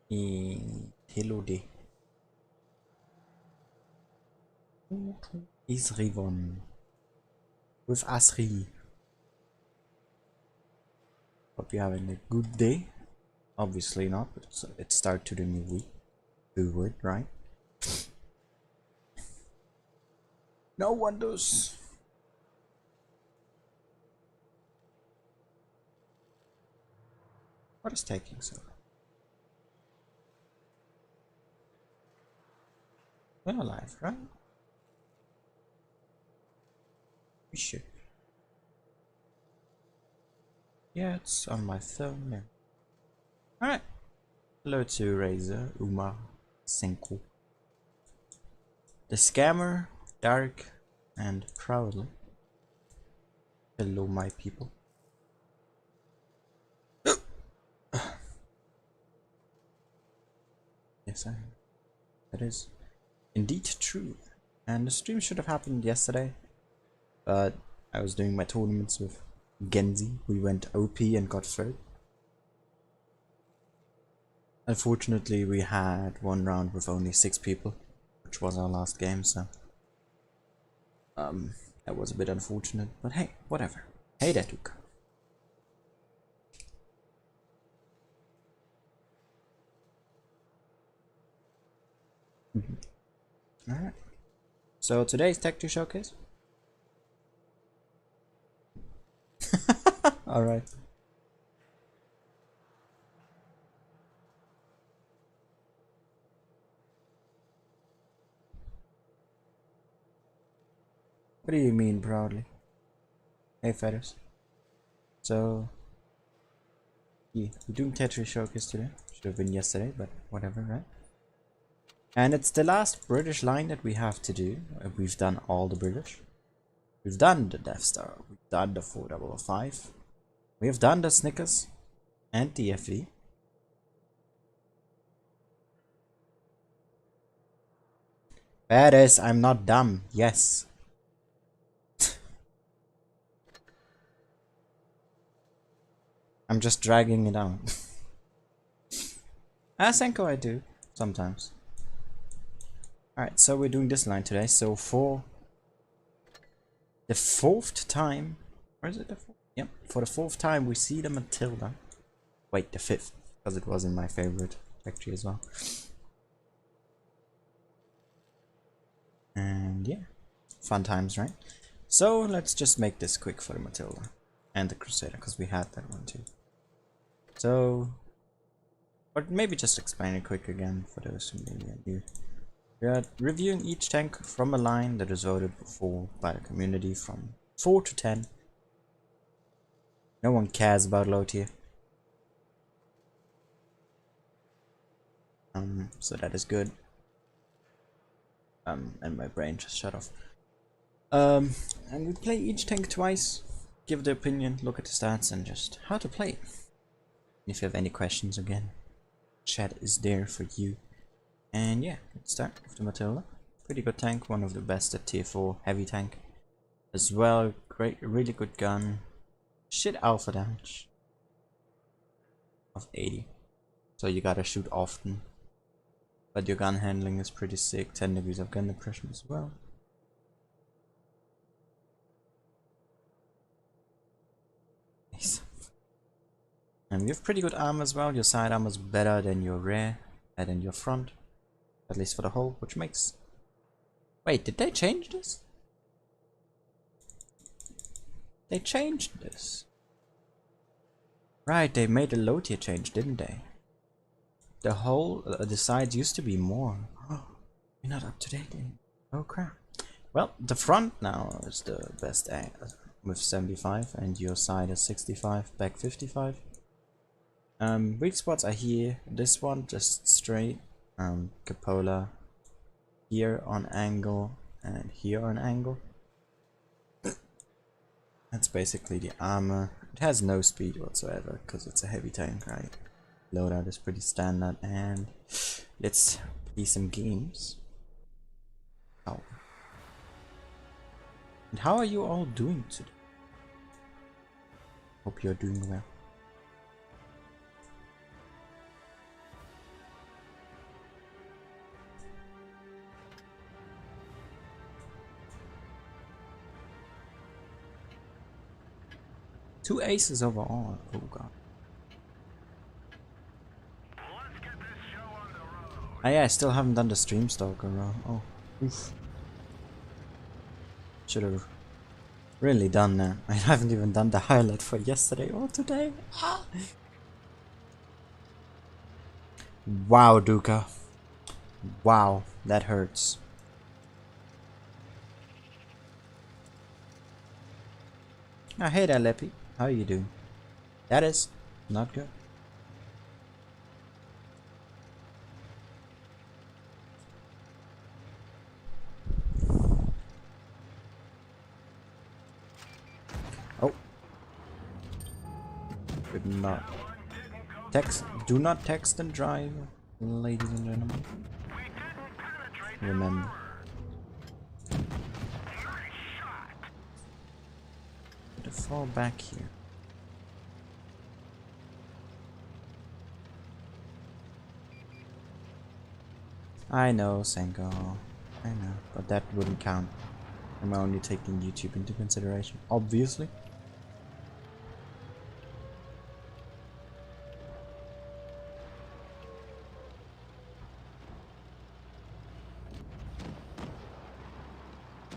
Hello there. Is Rivon with Asri. Hope you're having a good day. Obviously not, but it's start to the new week. We would, right? No one does. What is taking so long? We're alive, right? We should. Yeah, it's on my phone now. Alright. Hello to Razor, Uma, Senko. The Scammer, Dark, and Proudly. Hello, my people. Yes, that is indeed true. And the stream should have happened yesterday, but I was doing my tournaments with Genzi. We went OP and got third. Unfortunately, we had one round with only 6 people, which was our last game, so that was a bit unfortunate, but hey, whatever. Hey there, Duke. Alright. So today's Tech 2 Showcase. Alright. What do you mean, Proudly? Hey, Feathers. So, yeah, we're doing Tetris Showcase today. Should have been yesterday, but whatever, right? And it's the last British line that we have to do. We've done all the British. We've done the Death Star. We've done the 4005. We have done the Snickers and the FV. Feathers, I'm not dumb. Yes. I'm just dragging it out. Senko, I do sometimes. Alright, so we're doing this line today. So for the 4th time, or is it the 4th? Yep, for the 4th time we see the Matilda. Wait, the 5th, because it was in my favorite factory as well. And yeah, fun times, right? So let's just make this quick for the Matilda and the Crusader, because we had that one too. So, but maybe just explain it quick again for those who maybe are new. We are reviewing each tank from a line that is voted for by the community from 4 to 10. No one cares about low tier. So that is good. And my brain just shut off. And we play each tank twice, give the opinion, look at the stats, and just how to play. If you have any questions, again, chat is there for you. And yeah, let's start with the Matilda. Pretty good tank, one of the best at tier 4 heavy tank as well. Great, really good gun. Shit alpha damage of 80, so you gotta shoot often, but your gun handling is pretty sick. 10 degrees of gun depression as well. Nice. And you have pretty good armor as well. Your side armor is better than your rear and than your front, at least for the hull, which makes... Wait, did they change this? They changed this. Right, they made a low tier change, didn't they? The whole, the sides used to be more. Oh, you're not up to date anymore. Oh crap. Well, the front now is the best with 75, and your side is 65, back 55. Weak spots are here. This one just straight. Cupola here on angle and here on angle. That's basically the armor. It has no speed whatsoever because it's a heavy tank, right? Loadout is pretty standard, and let's play some games. Oh. And how are you all doing today? Hope you're doing well. 2 aces overall. Oh god. Ah yeah, I still haven't done the stream stalker row. Oh, oof. Should have really done that. I haven't even done the highlight for yesterday or today. Ah. Wow, Duca. Wow, that hurts. Oh, hey there, Leppy. How are you doing? That is not good. Oh. Could not. Do not text and drive, ladies and gentlemen. Remember. To fall back here. I know, Senko. I know, but that wouldn't count. I'm only taking YouTube into consideration, obviously.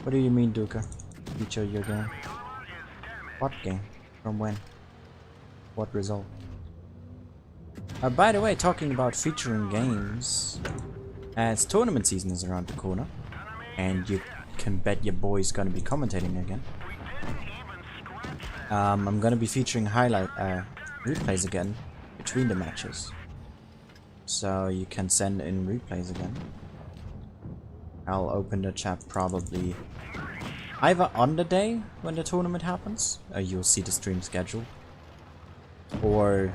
What do you mean, Duca? Feature your game? What game? From when? What result? By the way, talking about featuring games, as tournament season is around the corner, and you can bet your boy's gonna be commentating again. I'm gonna be featuring replays again between the matches, so you can send in replays again. I'll open the chat probably either on the day when the tournament happens, you'll see the stream schedule, or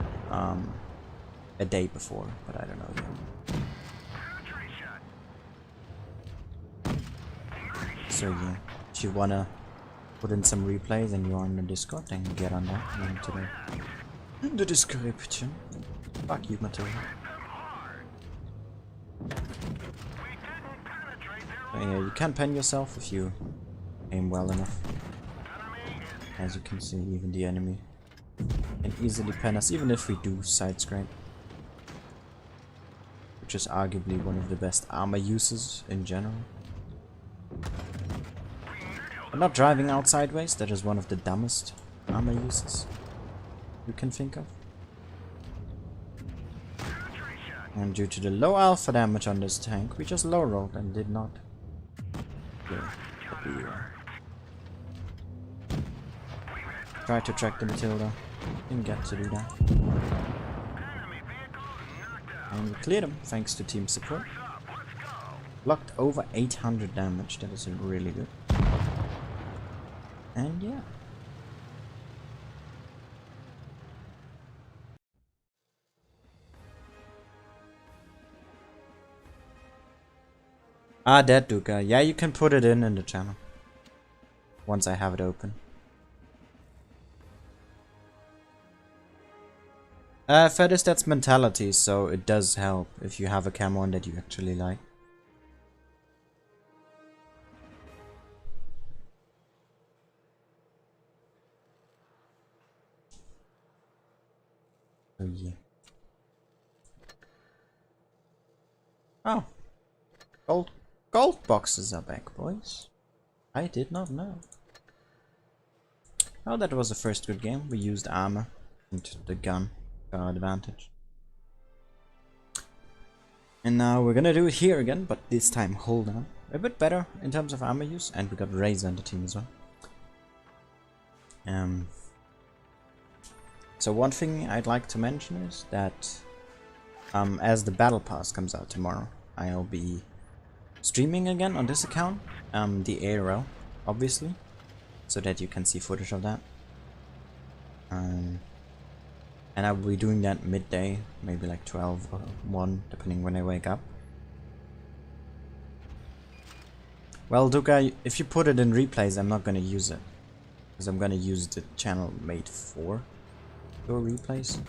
a day before, but I don't know yet. So yeah, if you wanna put in some replays and you're on the Discord, then get on that link today in the description. Fuck you, Matilda. But yeah, you can pen yourself if you aim well enough. As you can see, even the enemy can easily pen us, even if we do side scrape, which is arguably one of the best armor uses in general. But not driving out sideways, that is one of the dumbest armor uses you can think of. And due to the low alpha damage on this tank, we just low rolled and did not try to track the Matilda. Didn't get to do that. And we cleared him thanks to team support. Blocked over 800 damage, that is really good. And yeah. Ah, that Duca. Yeah, you can put it in the channel once I have it open. Feather stats mentality, so it does help if you have a camo on that you actually like. Oh yeah. Oh, gold boxes are back, boys. I did not know. Oh, that was the first good game. We used armor into the gun to our advantage. And now we're gonna do it here again, but this time hold on. A bit better in terms of armor use, and we got Razor on the team as well. So one thing I'd like to mention is that as the battle pass comes out tomorrow, I'll be streaming again on this account, the Aero, obviously, so that you can see footage of that. And I will be doing that midday, maybe like 12 or 1, depending when I wake up. Well, Duca, if you put it in replays, I'm not gonna use it, because I'm gonna use the channel made for your replays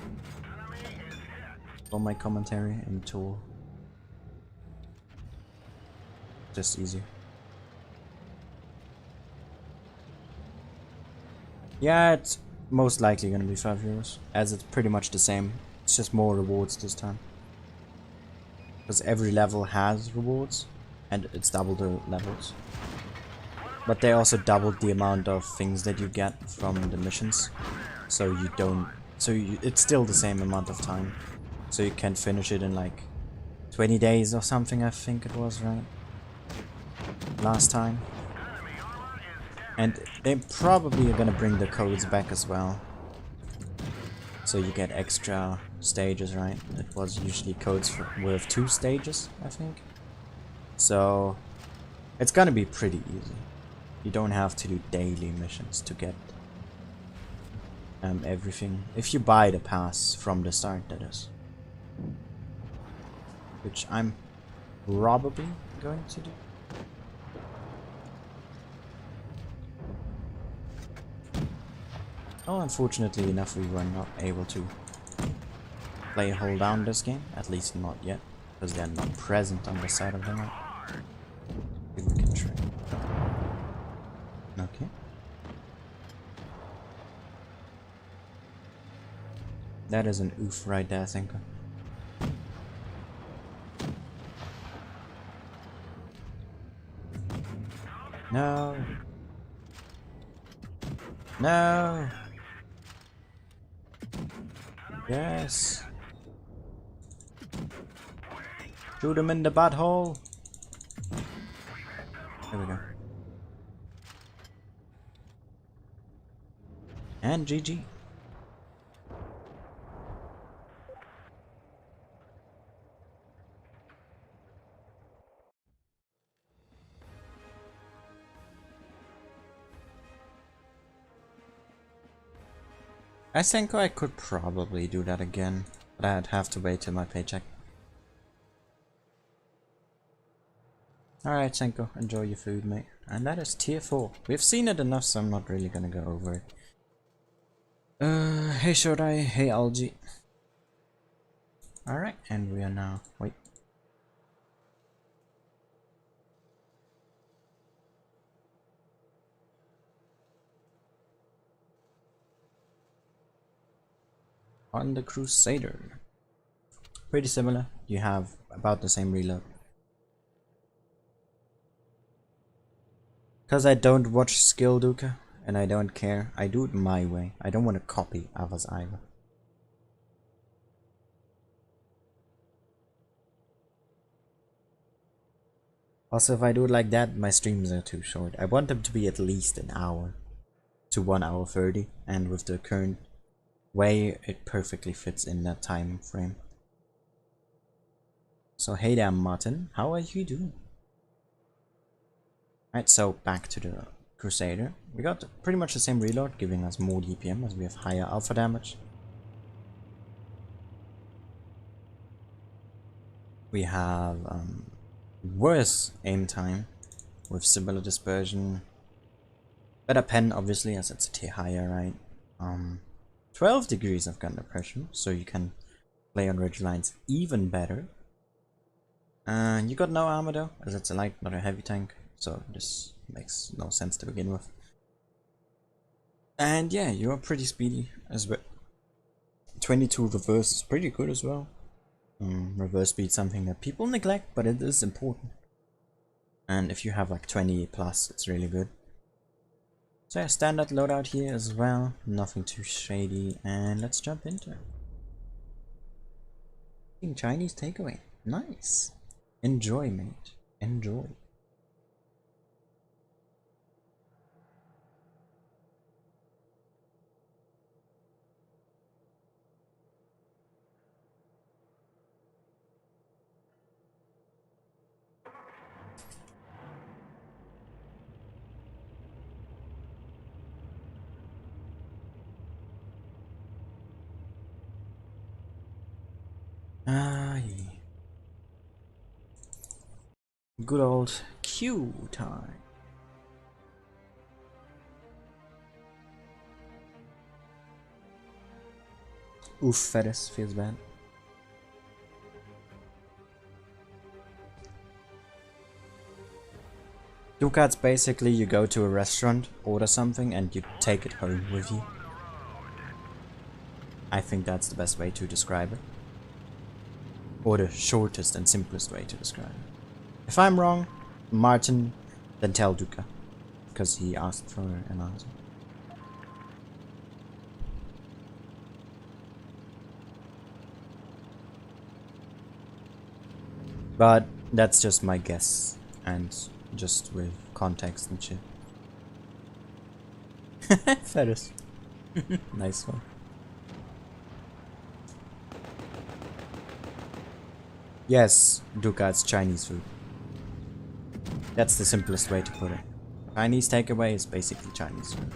for my commentary and tool. Just easier. Yeah, Most likely gonna be €5, as it's pretty much the same. It's just more rewards this time. Because every level has rewards, and it's double the levels. But they also doubled the amount of things that you get from the missions. So you don't... it's still the same amount of time. So you can finish it in like 20 days or something, I think it was, right? Last time. And they probably are gonna bring the codes back as well. So you get extra stages, right? It was usually codes with 2 stages, I think. So it's gonna be pretty easy. You don't have to do daily missions to get everything. If you buy the pass from the start, that is. Which I'm probably going to do. Oh, unfortunately enough, we were not able to play hold down this game, at least not yet, because they're not present on the side of the map. Maybe we can try. Okay. That is an oof right there, I think. No. No. Yes. Shoot him in the butthole. There we go. And GG. I think I could probably do that again, but I'd have to wait till my paycheck. Alright, Senko, enjoy your food, mate. And that is tier 4. We've seen it enough, so I'm not really gonna go over it. Hey Shodai, hey Algae. Alright, and we are now... wait. On the Crusader. Pretty similar. You have about the same reload. Because I don't watch Skill Duka, and I don't care. I do it my way. I don't want to copy others either. Also, if I do it like that, my streams are too short. I want them to be at least an hour to 1 hour 30, and with the current way, it perfectly fits in that time frame. So hey there, Martin, how are you doing? Right, so back to the Crusader. We got pretty much the same reload, giving us more DPM as we have higher alpha damage. We have worse aim time with similar dispersion. Better pen, obviously, as it's a tier higher, right? 12 degrees of gun depression, so you can play on ridge lines even better. You got no armor though, as it's a light, not a heavy tank, so this makes no sense to begin with. And yeah, you're pretty speedy as well. 22 reverse is pretty good as well. Reverse speed, something that people neglect, but it is important. And if you have like 20 plus, it's really good. So yeah, standard loadout here as well, nothing too shady, and let's jump into it. Chinese takeaway, nice. Enjoy, mate, enjoy. Good old Q time. Oof, Fettis feels bad. Ducats basically you go to a restaurant, order something, and you take it home with you. I think that's the best way to describe it. Or the shortest and simplest way to describe it. If I'm wrong, Martin, then tell Duca. Because he asked for an answer. But that's just my guess. And just with context and shit. Ferris. Nice one. Yes, Duca, it's Chinese food. That's the simplest way to put it. Chinese takeaway is basically Chinese food.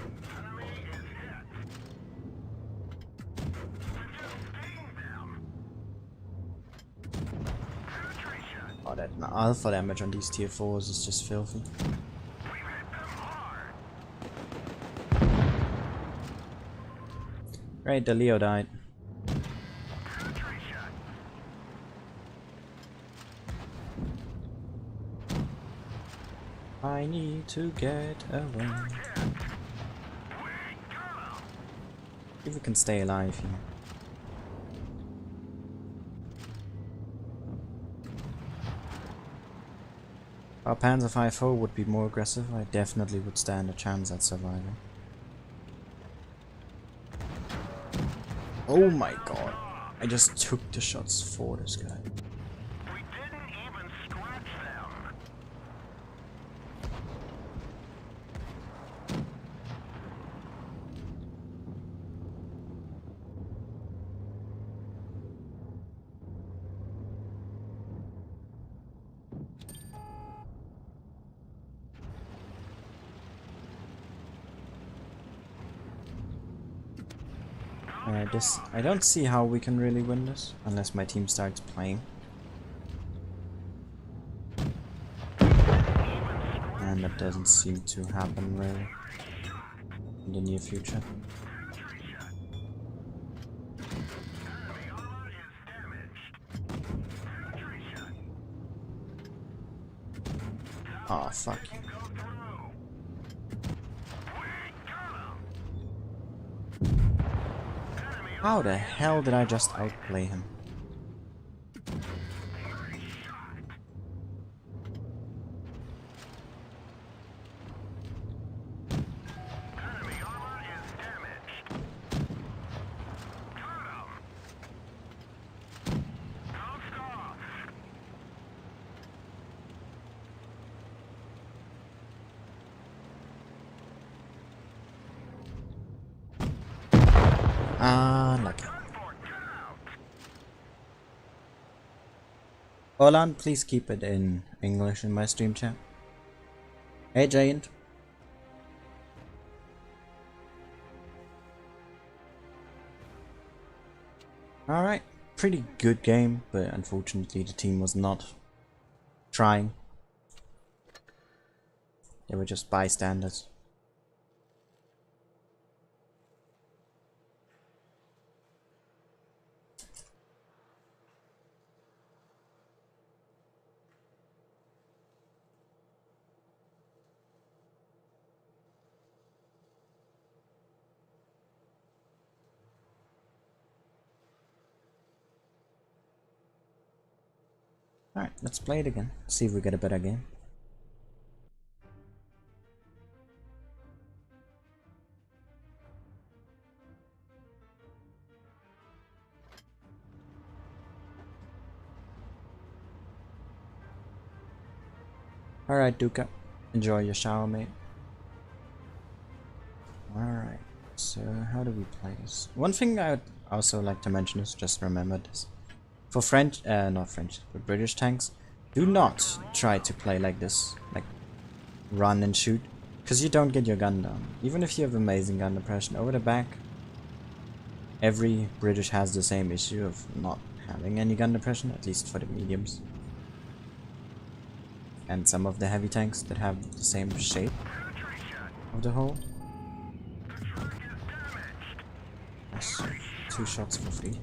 Oh, that alpha damage on these tier 4s is just filthy. Great, the Leo died. I need to get away. If we can stay alive here. Our Panzer 5-4 would be more aggressive. I definitely would stand a chance at surviving. Oh my god. I just took the shots for this guy. We didn't even scratch them. I don't see how we can really win this unless my team starts playing. And that doesn't seem to happen really in the near future. Oh, fuck you. How the hell did I just outplay him? Lucky. Olan, please keep it in English in my stream chat. Hey Giant. Alright, pretty good game, but unfortunately the team was not trying. They were just bystanders. Alright, let's play it again. See if we get a better game. Alright, Duca. Enjoy your shower, mate. Alright, so how do we play this? One thing I would also like to mention is just remember this. For French, not French, but British tanks, do not try to play like this, like run and shoot, because you don't get your gun down. Even if you have amazing gun depression over the back, every British has the same issue of not having any gun depression, at least for the mediums. And some of the heavy tanks that have the same shape of the hull. Yes, 2 shots for free.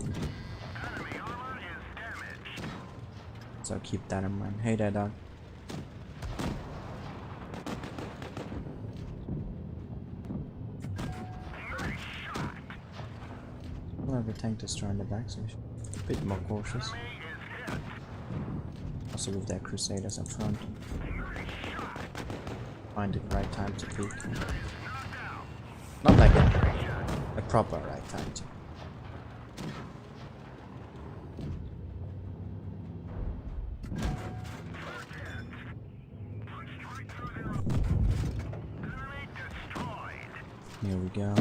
So keep that in mind. Hey there, dog. Well, tank destroyer in the back, so we should be a bit more cautious. Also with their crusaders up front. Find the right time to peek. Not like a proper right time to. Here we go.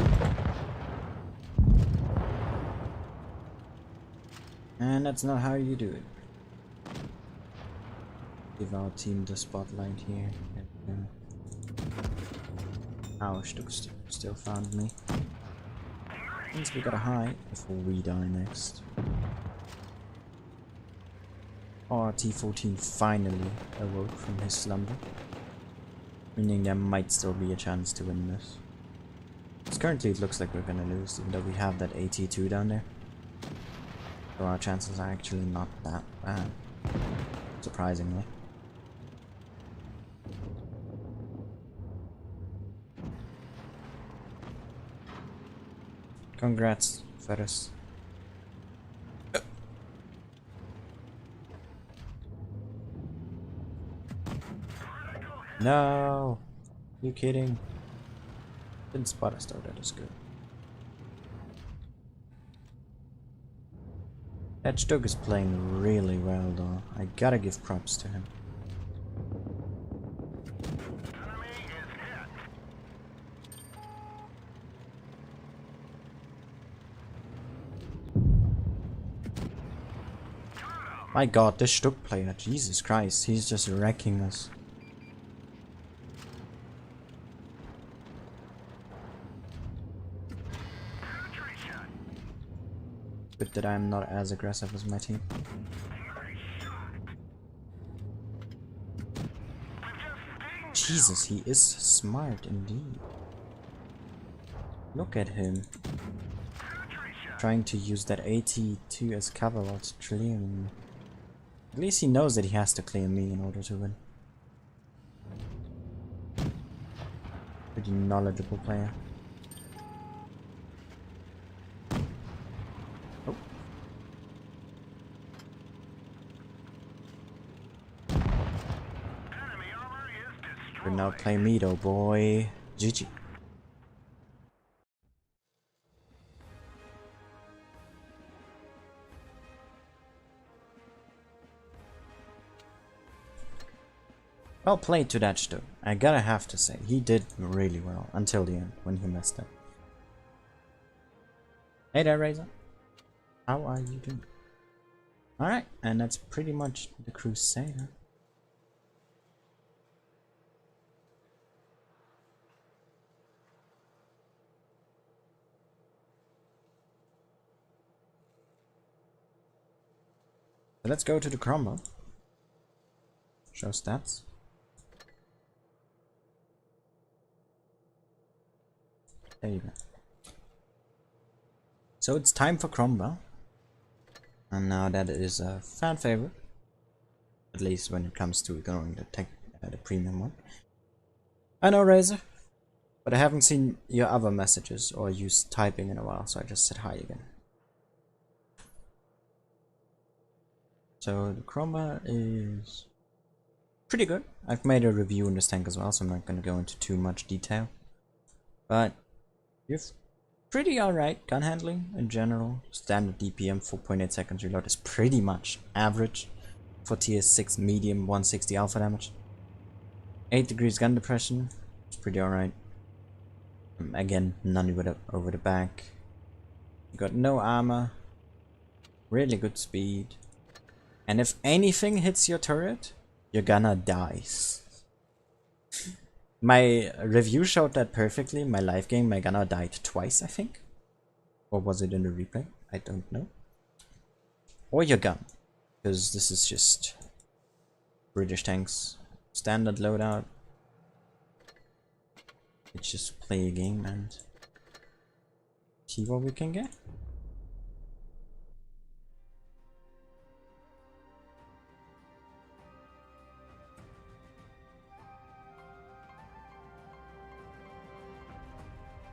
And that's not how you do it. Give our team the spotlight here. Our Stuck still found me. Means we gotta hide before we die next. Our T14 finally awoke from his slumber. Meaning there might still be a chance to win this. Because currently it looks like we're gonna lose, even though we have that AT2 down there. So our chances are actually not that bad. Surprisingly. Congrats, Ferris. No! You kidding? Didn't spot us though, that is good. That Stug is playing really well though. I gotta give props to him. My god, this Stug player, Jesus Christ, he's just wrecking us. Good that I'm not as aggressive as my team. Jesus, he is smart indeed. Look at him. Trying to use that AT2 as cover whilst clearing me. At least he knows that he has to clear me in order to win. Pretty knowledgeable player. Oh. We're now playing me though, boy. GG. Well played to that Stu. I gotta have to say, he did really well until the end when he messed up. Hey there, Razor. How are you doing? Alright, and that's pretty much the Crusader. So let's go to the Cromwell. Show stats. There you go. So it's time for Cromwell. And now that is a fan favorite. At least when it comes to going to the premium one. I know, Razor. But I haven't seen your other messages or you typing in a while, so I just said hi again. So the Cromwell is pretty good. I've made a review on this tank as well, so I'm not going to go into too much detail. But you've pretty alright gun handling in general. Standard DPM 4.8 seconds reload is pretty much average for tier 6 medium 160 alpha damage. 8 degrees gun depression, it's pretty alright. Again, none with over the back. You got no armor, really good speed, and if anything hits your turret, you're gonna die. My review showed that perfectly. My live game, my gunner died twice, I think. Or was it in the replay? I don't know. Or your gun. Because this is just British tanks. Standard loadout. Let's just play a game and see what we can get.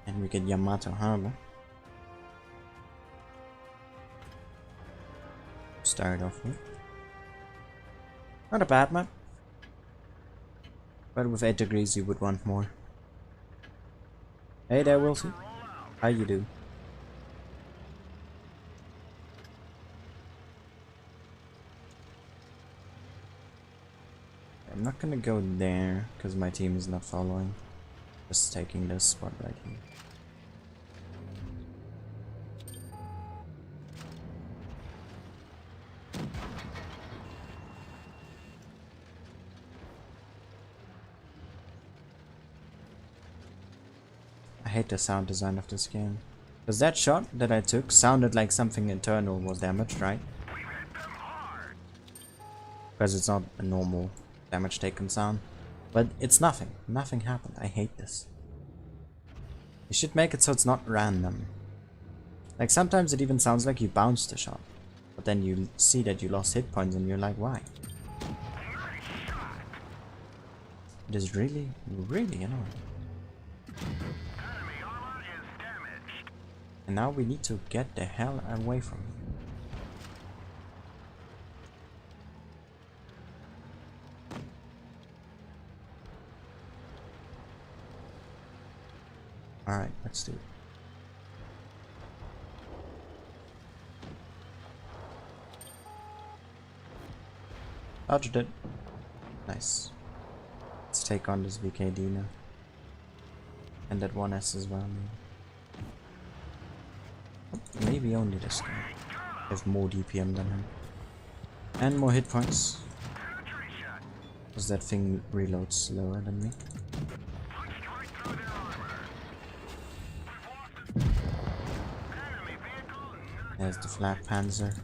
And we get Yamato Harbor. start off with. Not a bad map. But with 8 degrees you would want more. Hey there, Wilson. How you do? I'm not gonna go there because my team is not following. Just taking this spot right here. I hate the sound design of this game. Because that shot that I took sounded like something internal was damaged, right? Because it's not a normal damage taken sound. But it's nothing. Nothing happened. I hate this. You should make it so it's not random. Like sometimes it even sounds like you bounced a shot. But then you see that you lost hit points and you're like, why? It is really, really annoying. And now we need to get the hell away from here. Alright, let's do it. Dodged it. Nice. Let's take on this VKD now. And that 1S as well, maybe. Maybe only this guy. I have more DPM than him. And more hit points. Because that thing reloads slower than me. There's the flat panzer.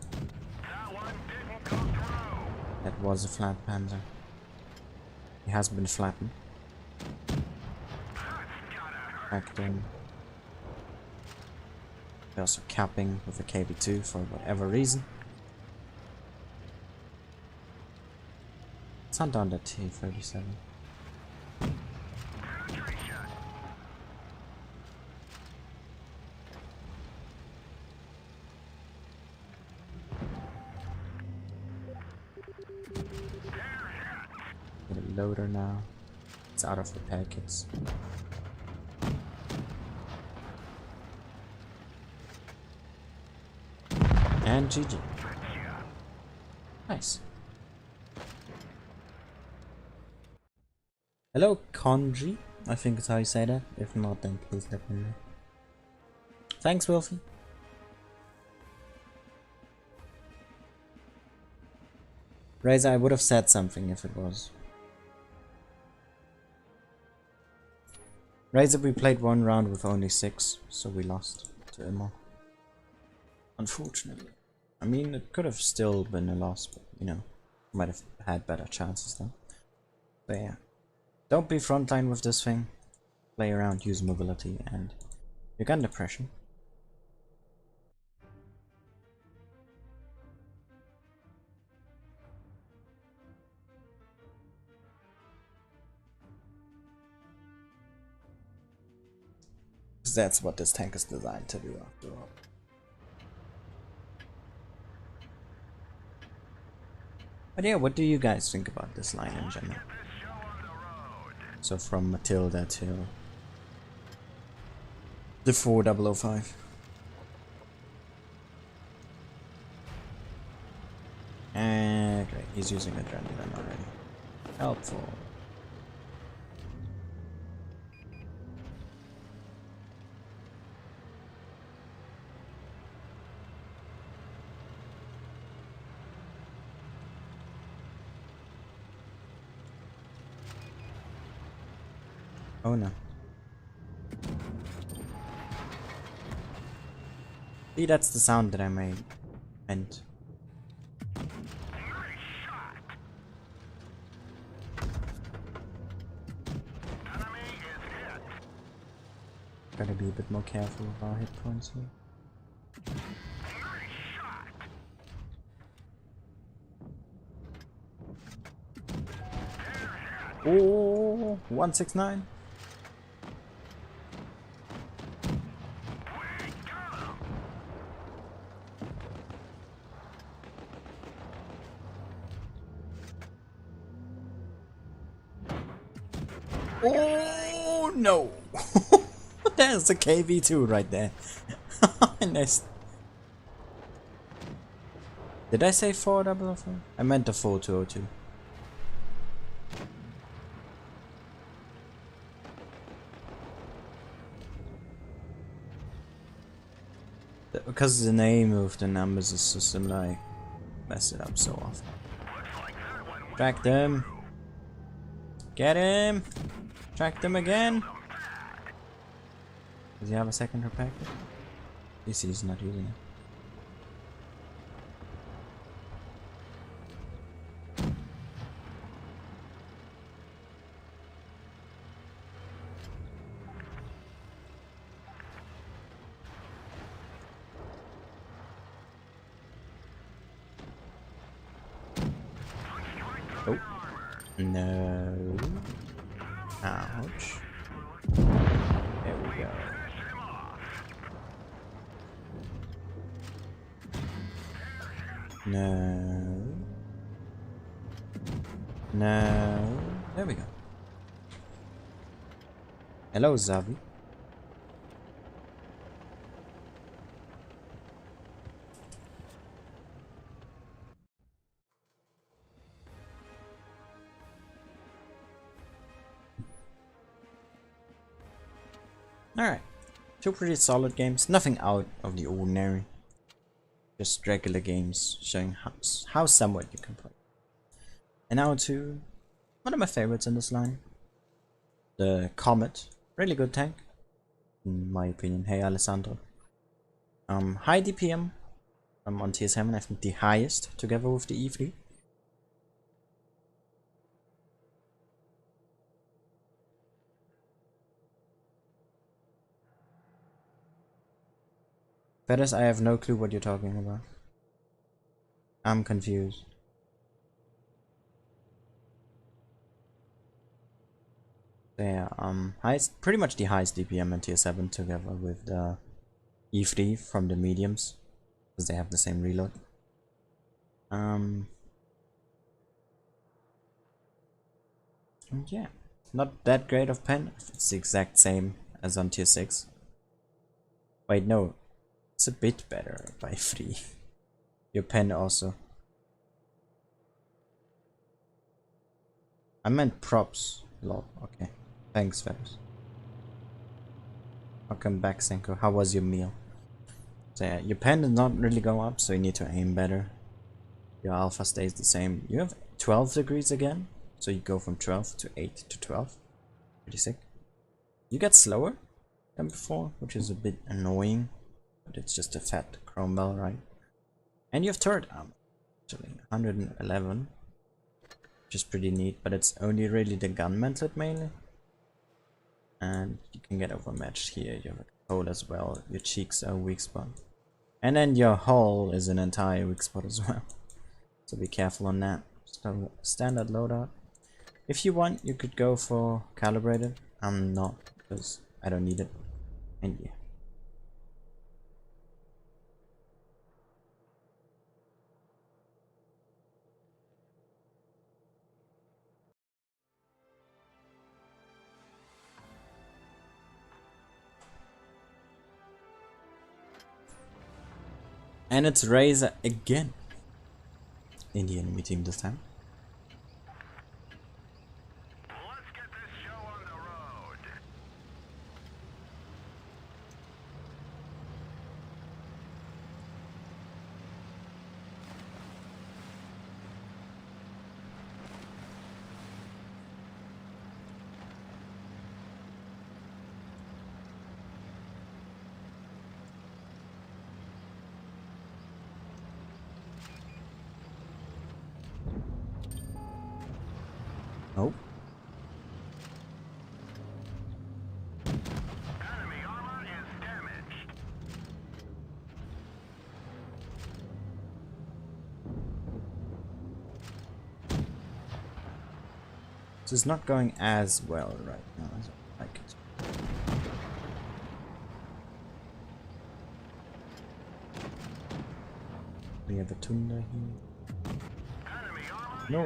That was a flat panzer. He has been flattened. Back in. We're also capping with a KB2 for whatever reason. Let's hunt down that T-37. Get a loader now. It's out of the packets. And GG. Nice. Hello, Konji. I think that's how you say that. If not, then please let me know. Thanks, Wilfie. Razor, I would have said something if it was. Razor, we played one round with only 6, so we lost to Immo. Unfortunately. I mean, it could have still been a loss, but, you know, might have had better chances though. But yeah. Don't be frontline with this thing. Play around, use mobility, and you got depression. That's what this tank is designed to do after all. But yeah, what do you guys think about this line in general? So from Matilda to the 4005. And great, he's using adrenaline already. Helpful. Oh no. See, that's the sound that I made. And gotta be a bit more careful with our hit points here. Oh, 169. Oh no! There's the KV2 right there. Nice. Did I say 4004? I meant the 4202. Because the name of the numbers is so similar, I mess it up so often. Track them. Get him! Track them again! Does he have a second repactor? This is not using it. Oh. No. Ouch. There we go. No. No. There we go. Hello, Zavi. Alright. Two pretty solid games. Nothing out of the ordinary. Just regular games showing how somewhat you can play. And now to one of my favorites in this line. The Comet. Really good tank. In my opinion. Hey Alessandro. High DPM. On tier 7, I think the highest together with the E3. Pettis, I have no clue what you're talking about. I'm confused. Yeah, pretty much the highest DPM in tier 7 together with the E3 from the mediums, because they have the same reload. Yeah, not that great of pen. It's the exact same as on tier 6. Wait, no, it's a bit better by 3. Your pen also. I meant props. Lol. Okay. Thanks, Ferris. Welcome back, Senko. How was your meal? So yeah, your pen does not really go up, so you need to aim better. Your alpha stays the same. You have 12 degrees again, so you go from 12 to 8 to 12. Pretty sick. You get slower than before, which is a bit annoying, but it's just a fat chrome bell, right? And you have turret armor, actually 111, which is pretty neat, but it's only really the gun mantlet mainly. And you can get overmatched here. You have a hole as well. Your cheeks are a weak spot. And then your hull is an entire weak spot as well. So be careful on that. So standard loadout. If you want, you could go for calibrated. I'm not, because I don't need it. And yeah. And it's Razor again in the enemy team this time. Let's get this show on the road. Oh. Enemy armor is damaged. This is not going as well right now as I like it. We have a Tunda here. Enemy armor No,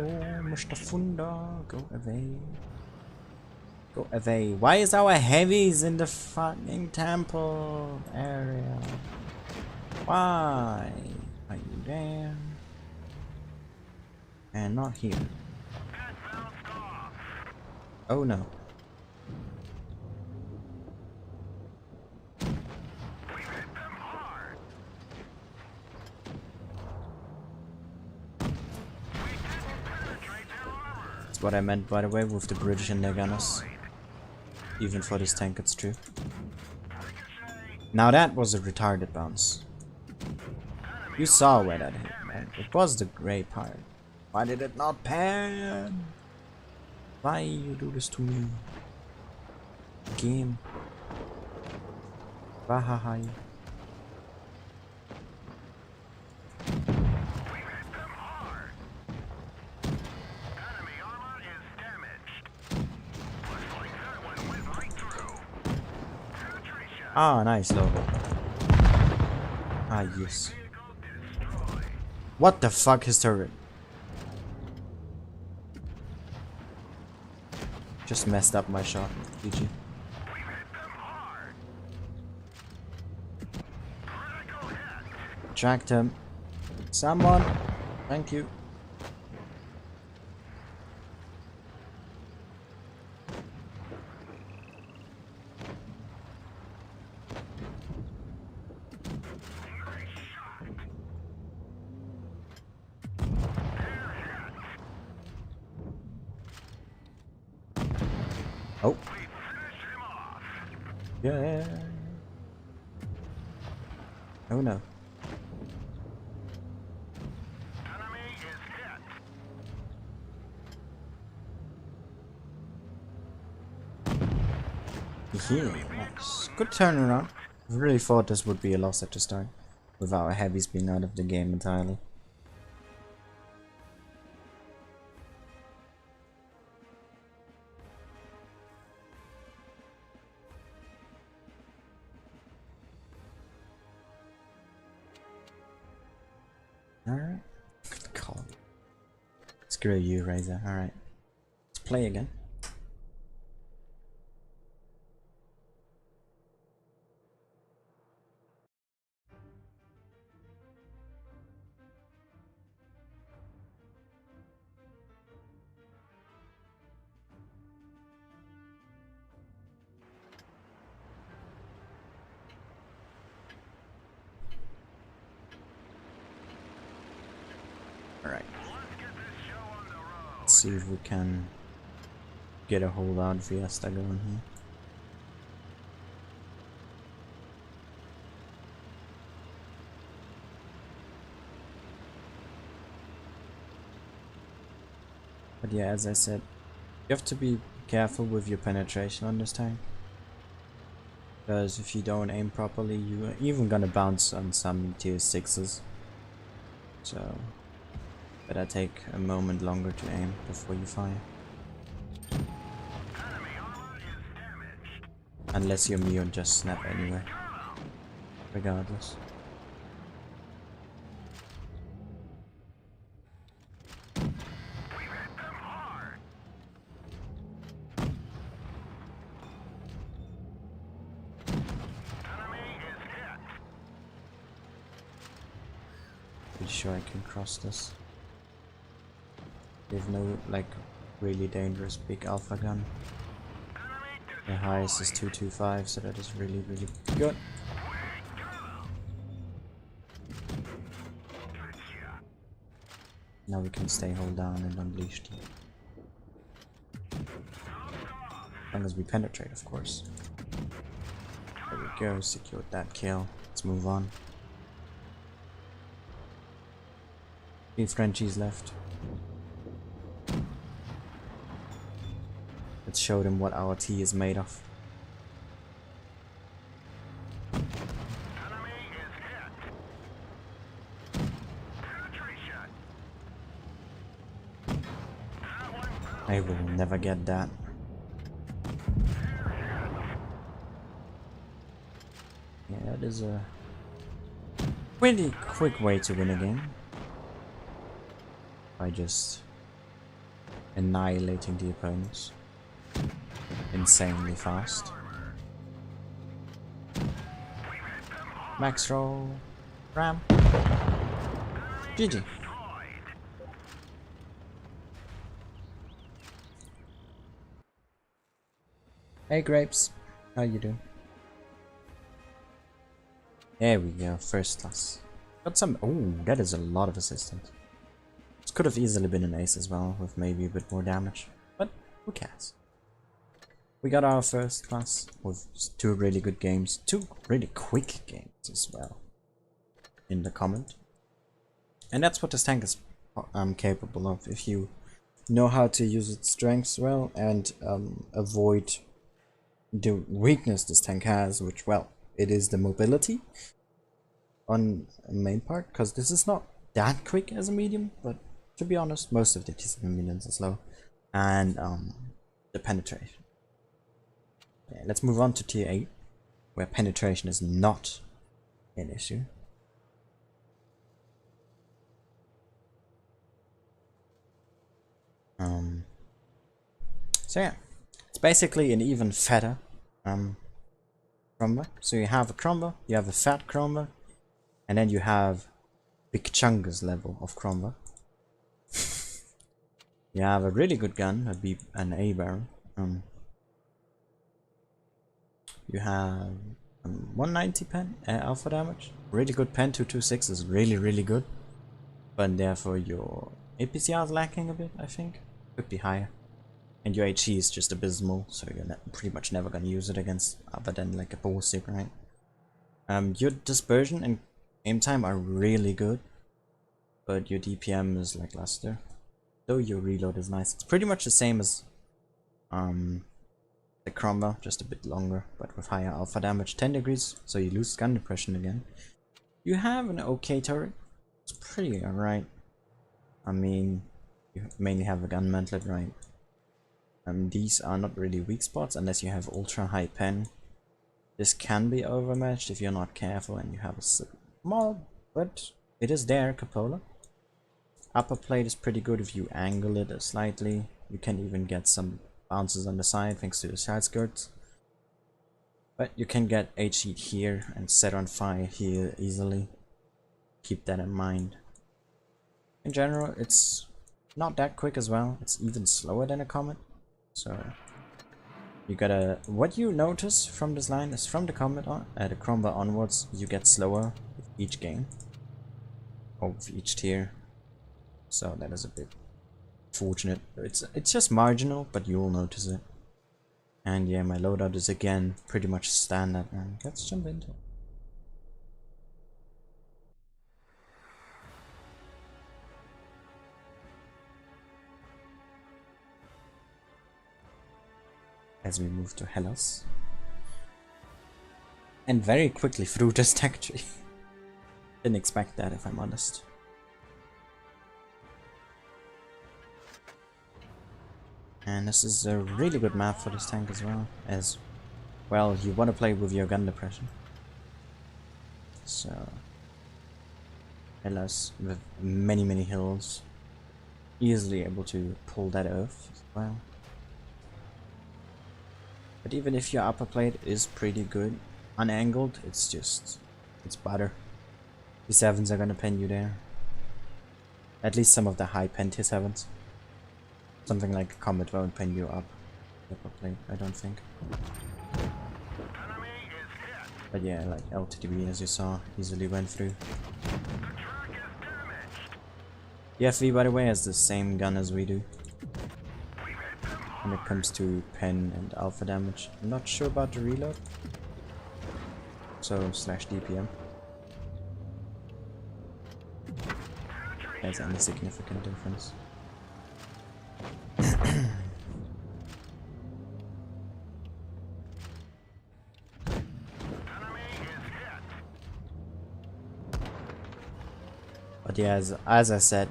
Mustafunda, go away. Go away. Why is our heavies in the fucking temple area? Why are you there? And not here. Oh no. That's what I meant, by the way, with the British and their gunners. Even for this tank, it's true. Now that was a retarded bounce. You saw where that hit, man. It was the grey part. Why did it not pan? Why you do this to me? Game. Bahahai. Ah, nice logo. Ah, yes. What the fuck is turret? Just messed up my shot. GG. Tracked him. Someone. Thank you. Oh. Yeah. Oh no. Yeah, nice. Good turnaround. I really thought this would be a loss at the start, with our heavies being out of the game entirely. Alright. Good call. Screw you, Razor. Alright. Let's play again. Alright. Let's see if we can get a hold on Fiesta going here. But yeah, as I said, you have to be careful with your penetration on this tank. Because if you don't aim properly, you're even gonna bounce on some tier 6s. So, better take a moment longer to aim before you fire. Unless you're me and just snap anyway. Regardless. Pretty sure I can cross this. They have no, like, really dangerous big alpha gun. The highest is 225, so that is really, really good. Now we can stay hold down and unleash them. As long as we penetrate, of course. There we go, secured that kill. Let's move on. 3 Frenchies left. Let's show them what our tea is made of. I will never get that. Yeah, that is a really quick way to win a game. By just annihilating the opponents. insanely fast. Max roll. Ram. GG. Hey Grapes, how you doing? There we go, first class. Got some. Oh, that is a lot of assistance. This could have easily been an ace as well, with maybe a bit more damage, but who cares? We got our first class with 2 really good games, 2 really quick games as well in the comment. And that's what this tank is capable of, if you know how to use its strengths well and avoid the weakness this tank has, which, well, it is the mobility on main part, because this is not that quick as a medium, but to be honest, most of the T7 mediums are slow, and the penetration. Yeah, let's move on to tier 8, where penetration is not an issue. So yeah, it's basically an even fatter cromba. So you have a cromba, you have a fat cromba, and then you have Big Chungus level of cromba. You have a really good gun, an A barrel. You have 190 pen alpha damage. Really good pen, 226 is really good. But therefore your APCR is lacking a bit, I think. Could be higher. And your HE is just abysmal, so you're pretty much never gonna use it against other than like a bullseye, right? Your dispersion and aim time are really good, but your DPM is lackluster. Though your reload is nice. It's pretty much the same as the cromba, just a bit longer, but with higher alpha damage, 10 degrees, so you lose gun depression again. You have an okay turret. It's pretty alright. I mean, you mainly have a gun mantlet, right? These are not really weak spots unless you have ultra high pen. This can be overmatched if you're not careful and you have a small, but it is there, cupola. Upper plate is pretty good if you angle it slightly. You can even get some bounces on the side thanks to the side skirts. But you can get HE here and set on fire here easily. Keep that in mind. In general, it's not that quick as well. It's even slower than a Comet. So you gotta, what you notice from this line is from the Comet on, the Cromba onwards, you get slower with each game, or with each tier. So that is a bit fortunate. It's just marginal, but you will notice it. And yeah, my loadout is again pretty much standard, and let's jump into it. As we move to Hellas. And very quickly through this tech tree. Didn't expect that, if I'm honest. And this is a really good map for this tank as well, as well you want to play with your gun depression. So Hellas with many hills, easily able to pull that off as well. But even if your upper plate is pretty good, unangled, it's butter. The 7s are gonna pen you there. At least some of the high pen tier 7s. Something like Comet won't pen you up. Upper plate, I don't think. But yeah, like LTDB, as you saw, easily went through. The FV, by the way, has the same gun as we do when it comes to pen and alpha damage. I'm not sure about the reload, so slash DPM. There's any significant difference. But yeah, as I said,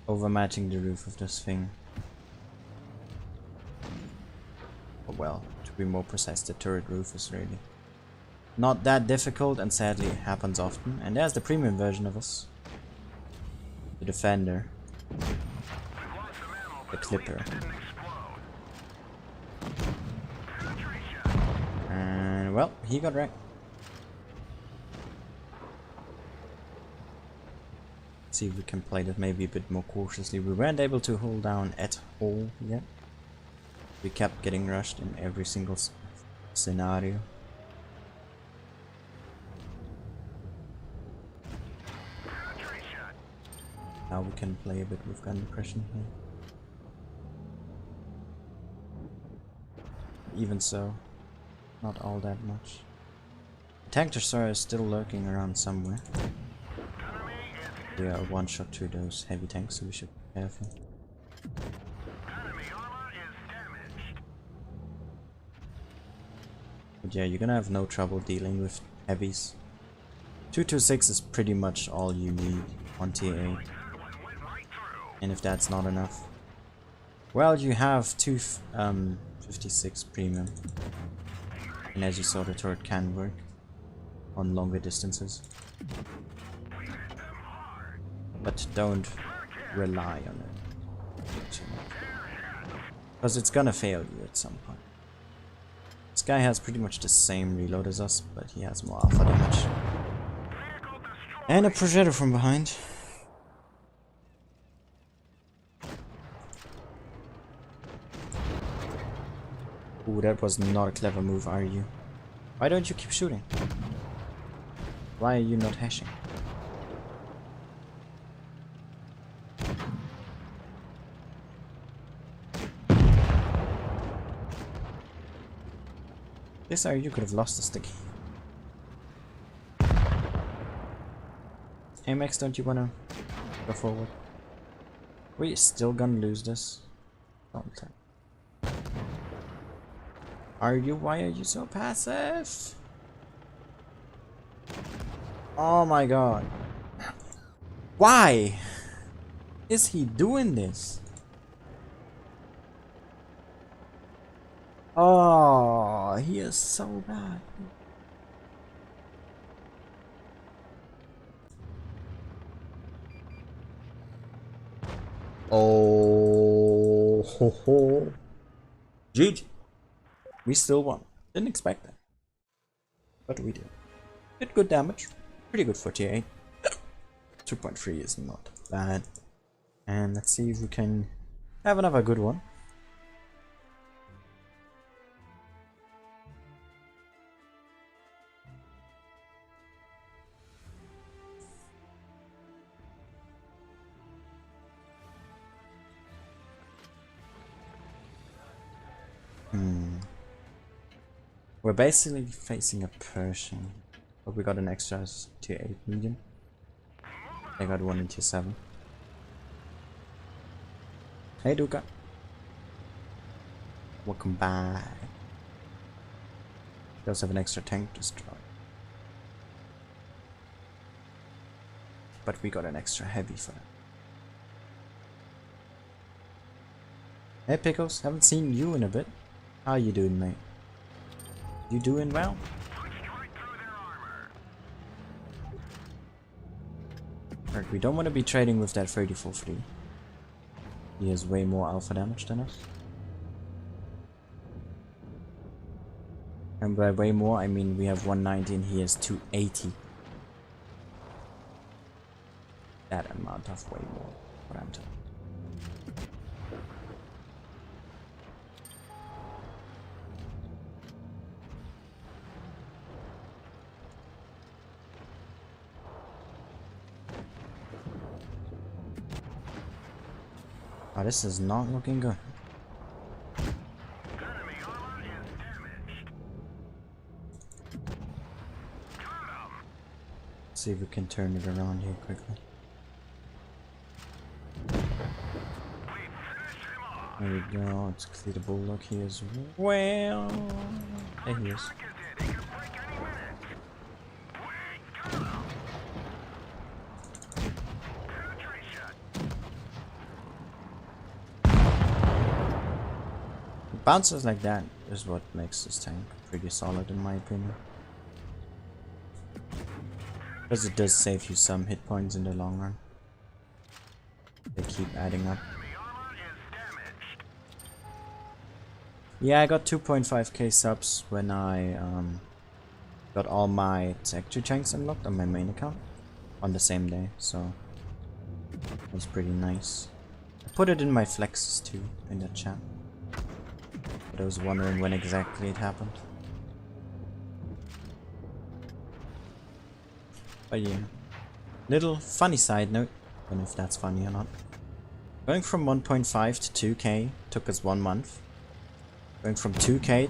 overmatching the roof of this thing. Well, to be more precise, the turret roof is really not that difficult, and sadly happens often. And there's the premium version of us, the Defender, the Clipper. Well, he got wrecked. Let's see if we can play that maybe a bit more cautiously. We weren't able to hold down at all yet. We kept getting rushed in every single scenario. Now we can play a bit with gun depression here. Even so, not all that much. Tank Destroyer is still lurking around somewhere. We are one shot to those heavy tanks, so we should be careful. But yeah, you're gonna have no trouble dealing with heavies. 226 is pretty much all you need on tier 8. And if that's not enough, well, you have 256 premium. And as you saw, the turret can work on longer distances. But don't rely on it too much, because it's gonna fail you at some point. This guy has pretty much the same reload as us, but he has more alpha damage. And a projector from behind. Ooh, that was not a clever move, are you? Why don't you keep shooting? Why are you not hashing? Yes, you could have lost the stick. Hey Max, don't you wanna go forward? We're still gonna lose this. Don't. Are you? Why are you so passive? Oh my god. Why is he doing this? Oh, he is so bad. Oh, ho, ho. GG. We still won. Didn't expect that, but we did. Did good damage. Pretty good for tier 8. 2.3 is not bad. And let's see if we can have another good one. We're basically facing a Persian, but we got an extra tier 8 medium. I got one in tier 7. Hey Duka. Welcome back. We also have an extra tank destroyer. But we got an extra heavy for that. Hey Pickles, haven't seen you in a bit. How you doing, mate? You doing well? Right, we don't want to be trading with that 34-3. He has way more alpha damage than us. And by way more, I mean we have 190 and he has 280. That amount of way more, what I'm telling you. Oh, this is not looking good. Let's see if we can turn it around here quickly. There we go. Let's clear the bulldog here as well. There he is. Bounces like that is what makes this tank pretty solid in my opinion. Because it does save you some hit points in the long run. They keep adding up. Yeah, I got 2.5k subs when I got all my Tech 2 tanks unlocked on my main account on the same day, so that's pretty nice. I put it in my flexes too, in the chat. But I was wondering when exactly it happened. But yeah. Little funny side note, I don't know if that's funny or not. Going from 1.5 to 2k took us 1 month. Going from 2k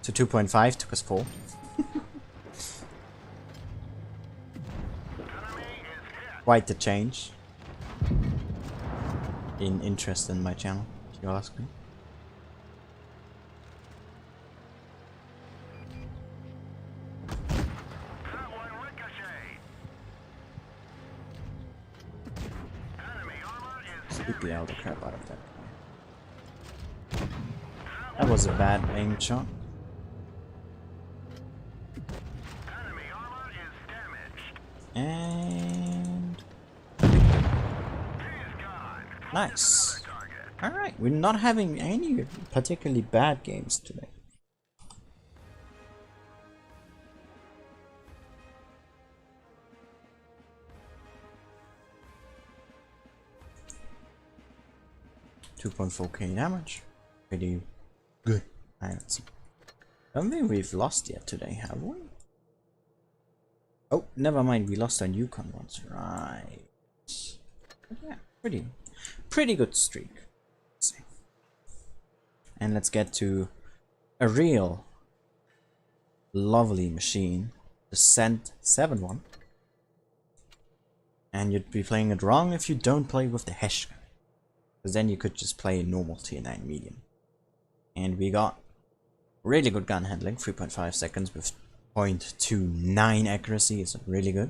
to 2.5 took us 4. Quite the change in interest in my channel, if you ask me. Beat the elder crap out of that guy. That was a bad aim shot. And nice. Alright, we're not having any particularly bad games today. $2.4k damage. Pretty good. I don't think we've lost yet today, have we? Oh, never mind, we lost our Yukon once, right. But yeah, pretty good streak. Let's see. And let's get to a real lovely machine, the Cent 7-1. And you'd be playing it wrong if you don't play with the Hesh guy. Because then you could just play normal tier 9 medium. And we got really good gun handling, 3.5 seconds with 0.29 accuracy is really good.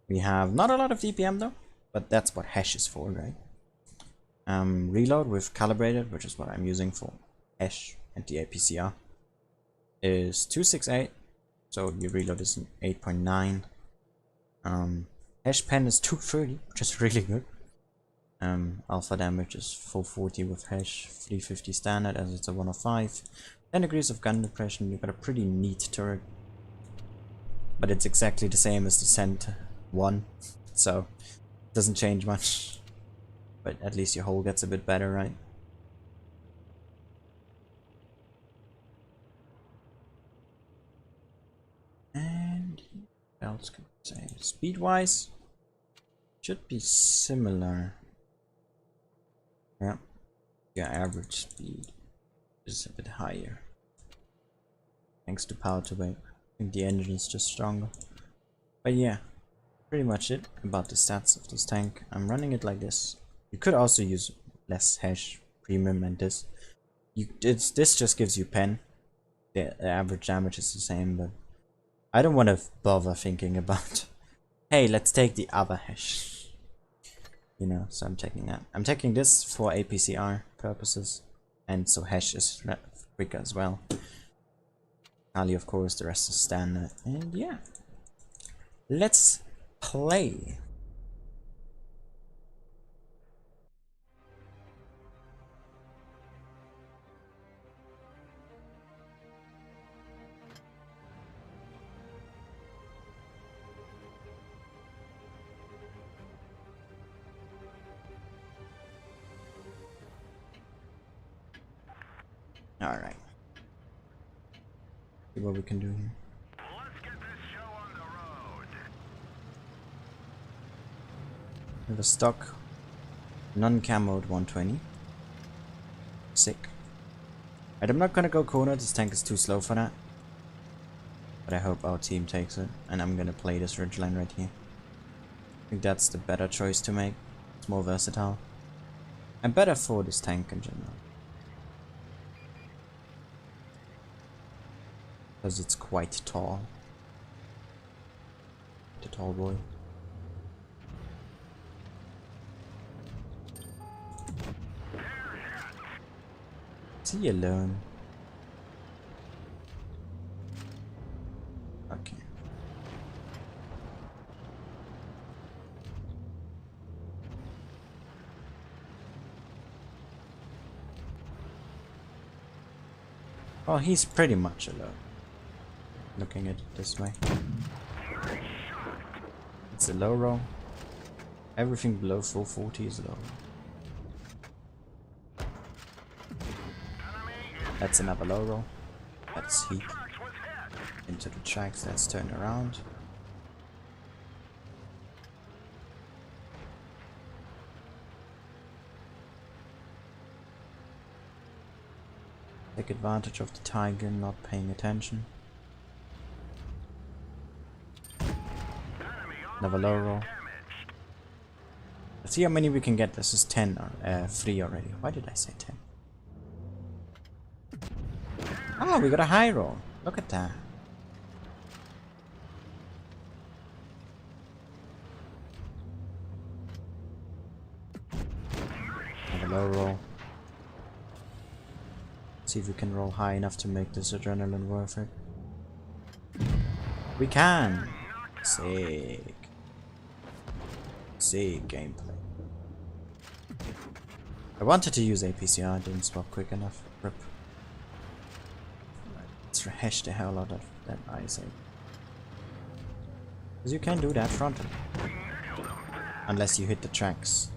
We have not a lot of DPM though, but that's what Hesh is for, right? Reload with calibrated, which is what I'm using for Hesh and the APCR, is 268, so your reload is 8.9. Hesh pen is 230, which is really good. Alpha damage is 440 with Hesh, 350 standard as it's a 105. 10 degrees of gun depression. You got a pretty neat turret, but it's exactly the same as the Cent 1, so it doesn't change much. But at least your hull gets a bit better, right? And what else can I say? Speed wise, should be similar. Yeah, your average speed is a bit higher thanks to power to weight. I think the engine is just stronger. But yeah, pretty much it about the stats of this tank. I'm running it like this. You could also use less Hesh, premium, and this. This just gives you pen. The average damage is the same, but I don't want to bother thinking about, hey, let's take the other Hesh. You know, so I'm taking that. I'm taking this for APCR purposes, and so Hesh is quicker as well. Ali, of course, the rest is standard, and yeah, let's play. Alright. See what we can do here. Let's get this show on the road. We have a stock non-camoed 120. Sick. Right, I'm not gonna go corner, this tank is too slow for that. But I hope our team takes it, and I'm gonna play this ridgeline right here. I think that's the better choice to make. It's more versatile. And better for this tank in general. Because it's quite tall. The tall boy. Is he alone? Okay. Well, he's pretty much alone. Looking at it this way. It's a low roll. Everything below 440 is low. That's another low roll. That's heat. Into the tracks, let's turn around. Take advantage of the tiger not paying attention. Another low roll. Let's see how many we can get. This is 10 or 3 already. Why did I say 10? Oh, we got a high roll. Look at that. Another low roll. See if we can roll high enough to make this adrenaline worth it. We can! Sick. Sick gameplay. I wanted to use APCR, I didn't swap quick enough. Rip. Let's rehash the hell out of that ice egg. Because you can do that frontal. Unless you hit the tracks.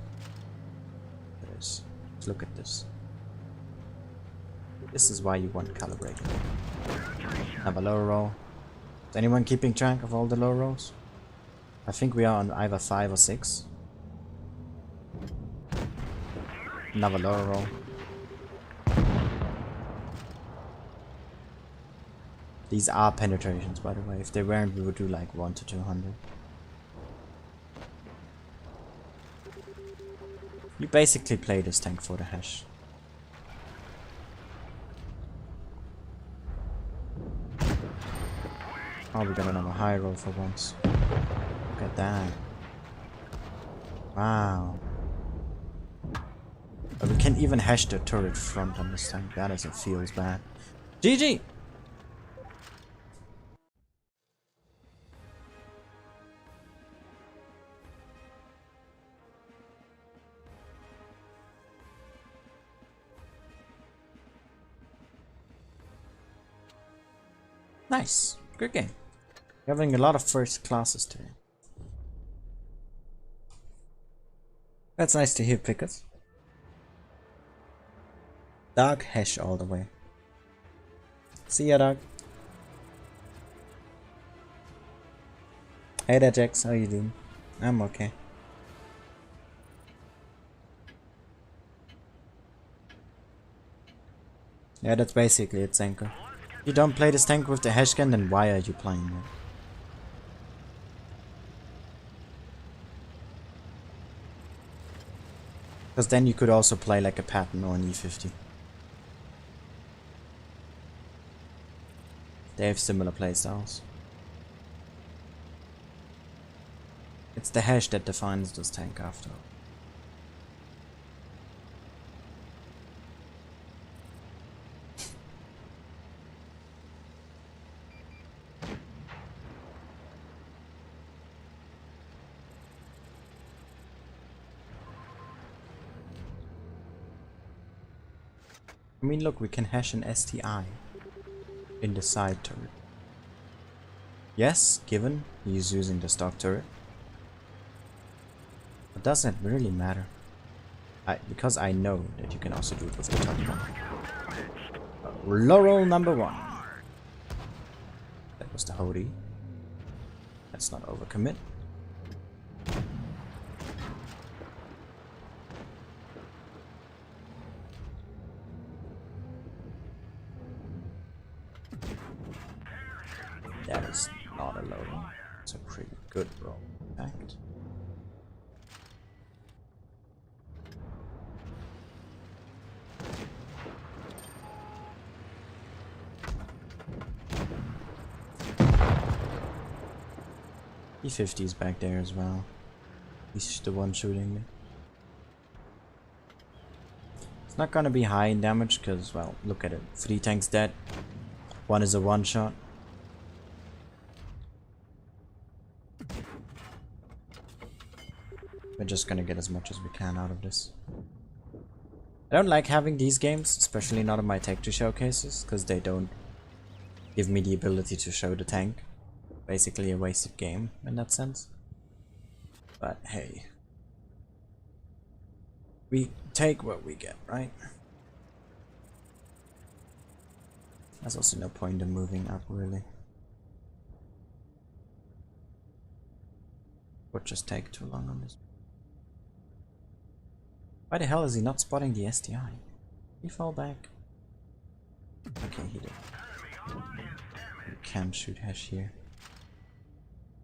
Let's look at this. This is why you want calibrated. Have a low roll. Is anyone keeping track of all the low rolls? I think we are on either 5 or 6. Another low roll. These are penetrations, by the way. If they weren't, we would do like 1 to 200. You basically play this tank for the hash. Oh, we got another high roll for once. Look at that. Wow. But we can even hash the turret front on this tank. That is, it feels bad. GG! Nice. Good game. We're having a lot of first classes today. That's nice to hear, Pickers. Dark hash all the way. See ya, Dark. Hey there, Jax. How you doing? I'm okay. Yeah, that's basically it, Zenko. If you don't play this tank with the hash scan, then why are you playing it? Because then you could also play like a Patton or an E50. They have similar playstyles. It's the hash that defines this tank after all. I mean, look, we can hash an STI in the side turret. Yes, given he's using the stock turret. But does that really matter? Because I know that you can also do it with the top one. Laurel number 1. That was the Hody. Let's not overcommit. That is not a low roll. It's a pretty good roll, in fact. E50 is back there as well. He's the one shooting me. It's not gonna be high in damage because, well, look at it. 3 tanks dead. 1 is a one-shot. We're just gonna get as much as we can out of this. I don't like having these games, especially not in my Tech 2 showcases, because they don't give me the ability to show the tank. Basically a wasted game in that sense. But hey, we take what we get, right? There's also no point in moving up, really. Would just take too long on this. Why the hell is he not spotting the STI? He fall back. Okay, he did. We can shoot hash here.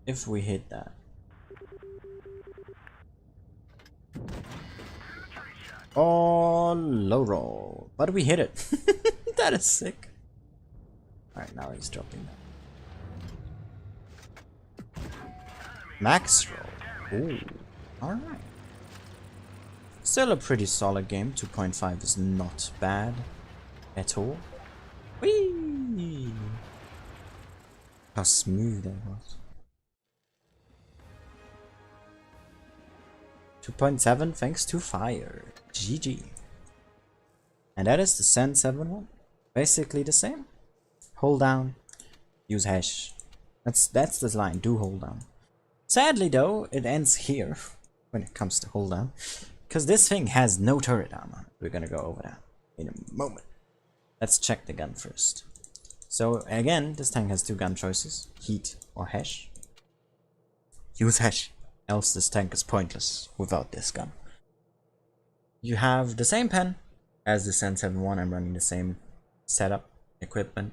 If we hit that. Oh, low roll. But we hit it. That is sick. Alright, now he's dropping that. Max roll. Ooh. Alright. Still a pretty solid game. 2.5 is not bad at all. Whee! How smooth that was. 2.7 thanks to fire. GG. And that is the Send 7 one. Basically the same. Hold down. Use hash. That's the line. Do hold down. Sadly though, it ends here when it comes to hold down. Because this thing has no turret armor. We're gonna go over that in a moment. Let's check the gun first. So again, this tank has two gun choices. Heat or hash. Use hash. Else this tank is pointless without this gun. You have the same pen as the Sen 7-1. I'm running the same setup, equipment.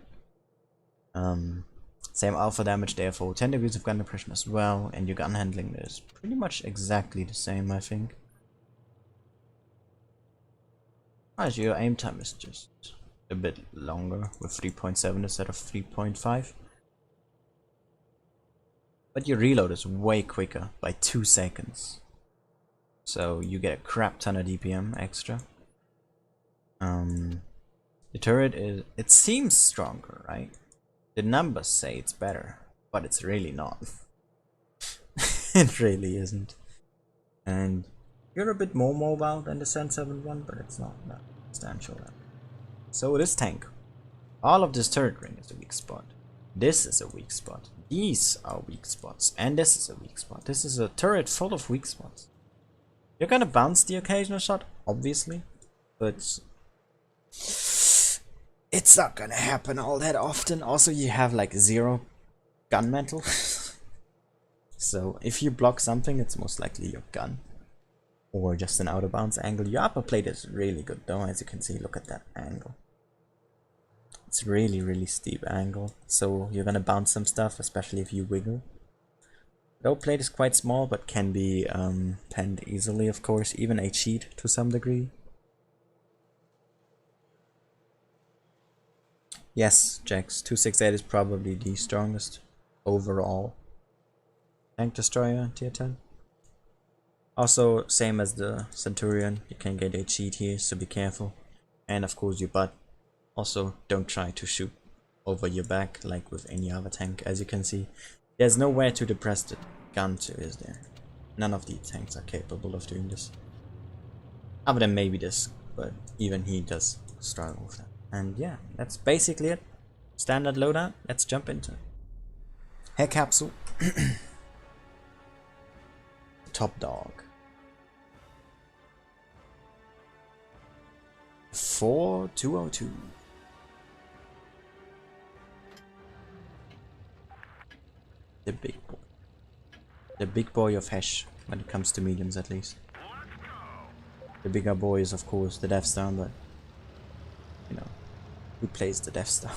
Same alpha damage, therefore 10 degrees of gun depression as well, and your gun handling is pretty much exactly the same, I think. As your aim time is just a bit longer with 3.7 instead of 3.5. But your reload is way quicker by 2 seconds. So you get a crap ton of DPM extra. The turret is, it seems stronger, right? The numbers say it's better, but it's really not. It really isn't. And you're a bit more mobile than the Sen 7-1, but it's not that substantial. So this tank, all of this turret ring is a weak spot. This is a weak spot. These are weak spots, and this is a weak spot. This is a turret full of weak spots. You're gonna bounce the occasional shot, obviously, but it's not gonna happen all that often. Also, you have like 0 gun metal. So if you block something, it's most likely your gun or just an out of bounds angle. Your upper plate is really good though, as you can see. Look at that angle. It's really steep angle, so you're gonna bounce some stuff, especially if you wiggle. Low plate is quite small, but can be penned easily, of course, even a cheat to some degree. Yes, Jax, 268 is probably the strongest overall tank destroyer tier 10. Also, same as the Centurion, you can get a cheat here, so be careful. And of course your butt. Also, don't try to shoot over your back like with any other tank. As you can see, there's nowhere to depress the gun to, is there? None of the tanks are capable of doing this. Other than maybe this, but even he does struggle with that. And yeah, that's basically it. Standard loadout, let's jump into it. Hair capsule. Top dog. 4202. The big boy. The big boy of hash, when it comes to mediums at least. The bigger boy is of course the Death Star, but you know, who plays the Death Star?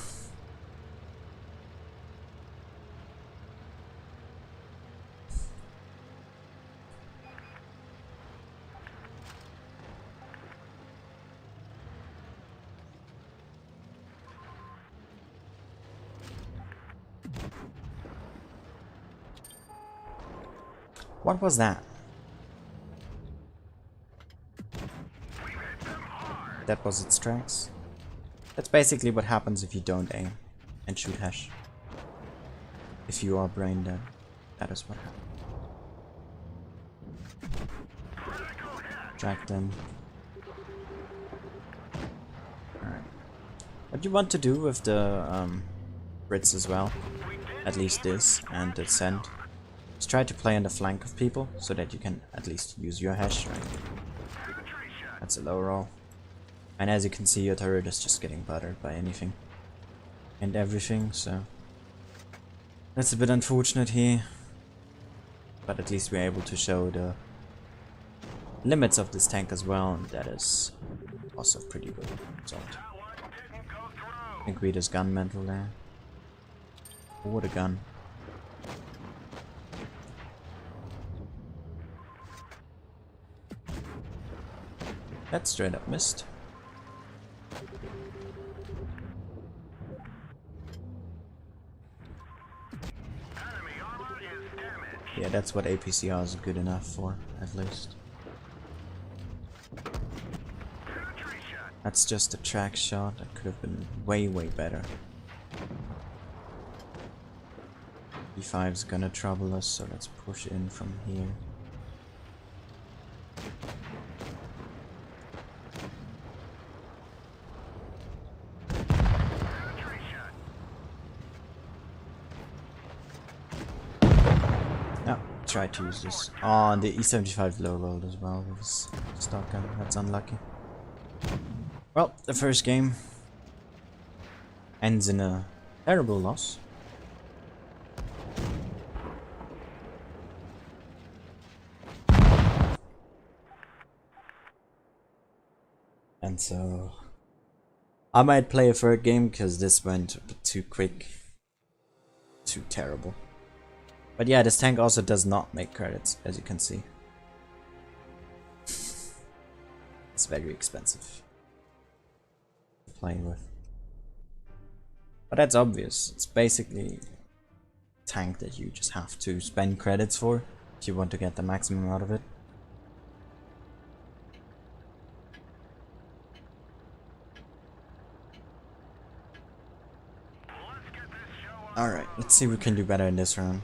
What was that? That was its tracks. That's basically what happens if you don't aim and shoot hash. If you are brain dead, that is what happens. Drag them. What you want to do with the Blitz as well, at least this and the Send, is try to play on the flank of people so that you can at least use your hash, right? That's a low roll. And as you can see, your turret is just getting buttered by anything and everything, so that's a bit unfortunate here. But at least we're able to show the limits of this tank as well, and that is also pretty good result. I think we just gun mental there. Oh, what a gun. That straight up missed. Yeah, that's what APCR is good enough for, at least. That's just a track shot. That could have been way, way better. E5 is gonna trouble us, so let's push in from here. No, try to use this. Oh, and the E75 low rolled as well with his stock gun. That's unlucky. Well, the first game ends in a terrible loss. And so I might play a third game because this went a bit too quick. Too terrible. But yeah, this tank also does not make credits, as you can see. It's very expensive to play with. But that's obvious. It's basically a tank that you just have to spend credits for if you want to get the maximum out of it. Alright, let's see if we can do better in this round.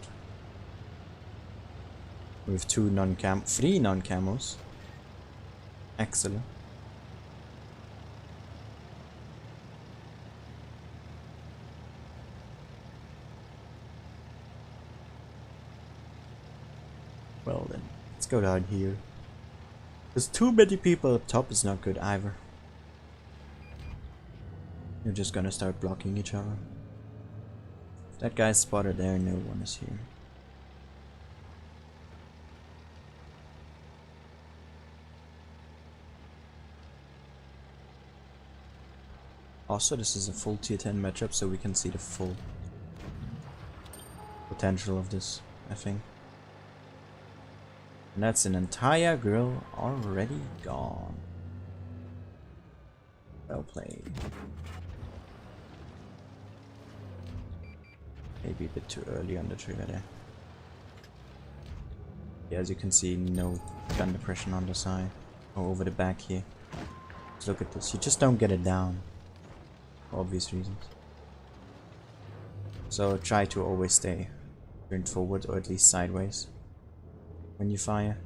With three non-camos. Excellent. Well then, let's go down here. There's too many people up top is not good either. You're just gonna start blocking each other. That guy's spotted there, no one is here. Also, this is a full tier 10 matchup, so we can see the full potential of this, I think. And that's an entire grill already gone. Well played. Maybe a bit too early on the trigger there. Yeah, as you can see, no gun depression on the side or over the back here. Just look at this, you just don't get it down for obvious reasons. So try to always stay turned forward or at least sideways when you fire,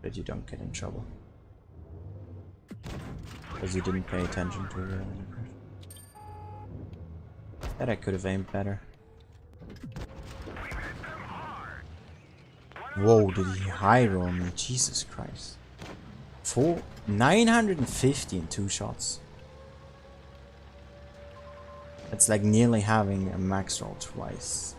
but you don't get in trouble because you didn't pay attention to the that I could have aimed better. Whoa, did he high roll me? Jesus Christ. 950 in 2 shots. That's like nearly having a max roll twice.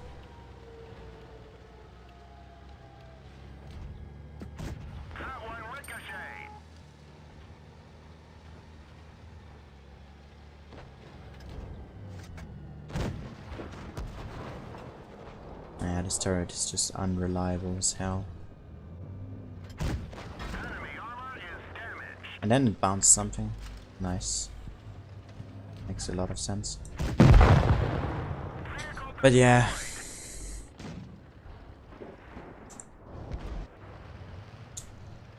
Yeah, this turret is just unreliable as hell. And then it bounced something. Nice. Makes a lot of sense. But yeah.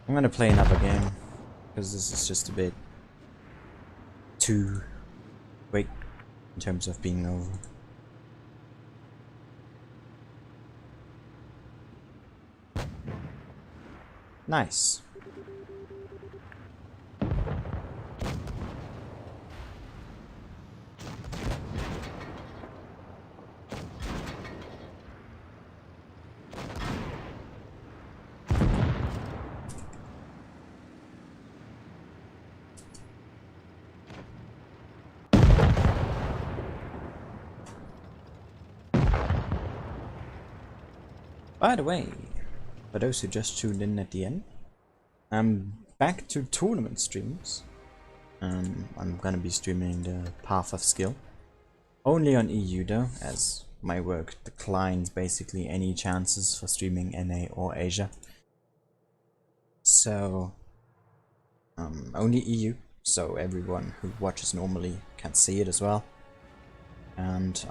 I'm gonna play another game. Because this is just a bit too quick in terms of being over. Nice. By the way, for those who just tuned in at the end, I'm back to tournament streams. I'm gonna be streaming the Path of Skill. Only on EU though, as my work declines basically any chances for streaming NA or Asia. So, only EU, so everyone who watches normally can see it as well. And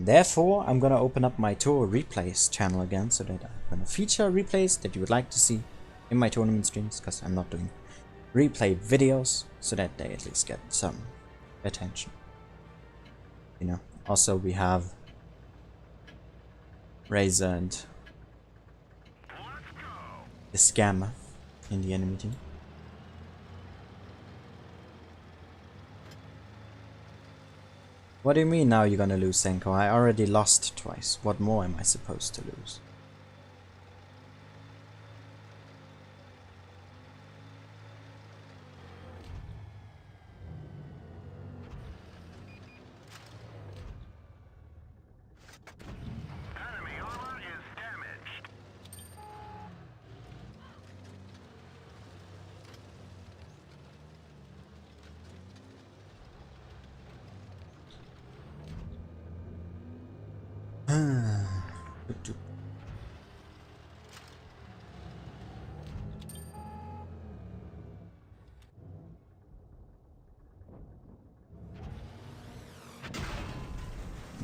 therefore, I'm gonna open up my tour replays channel again, so that I'm gonna feature replays that you would like to see in my tournament streams, because I'm not doing replay videos, so that they at least get some attention. You know. Also, we have Razor and the Scammer in the enemy team. What do you mean now you're gonna lose, Senko? I already lost twice. What more am I supposed to lose? Enemy armor is damaged.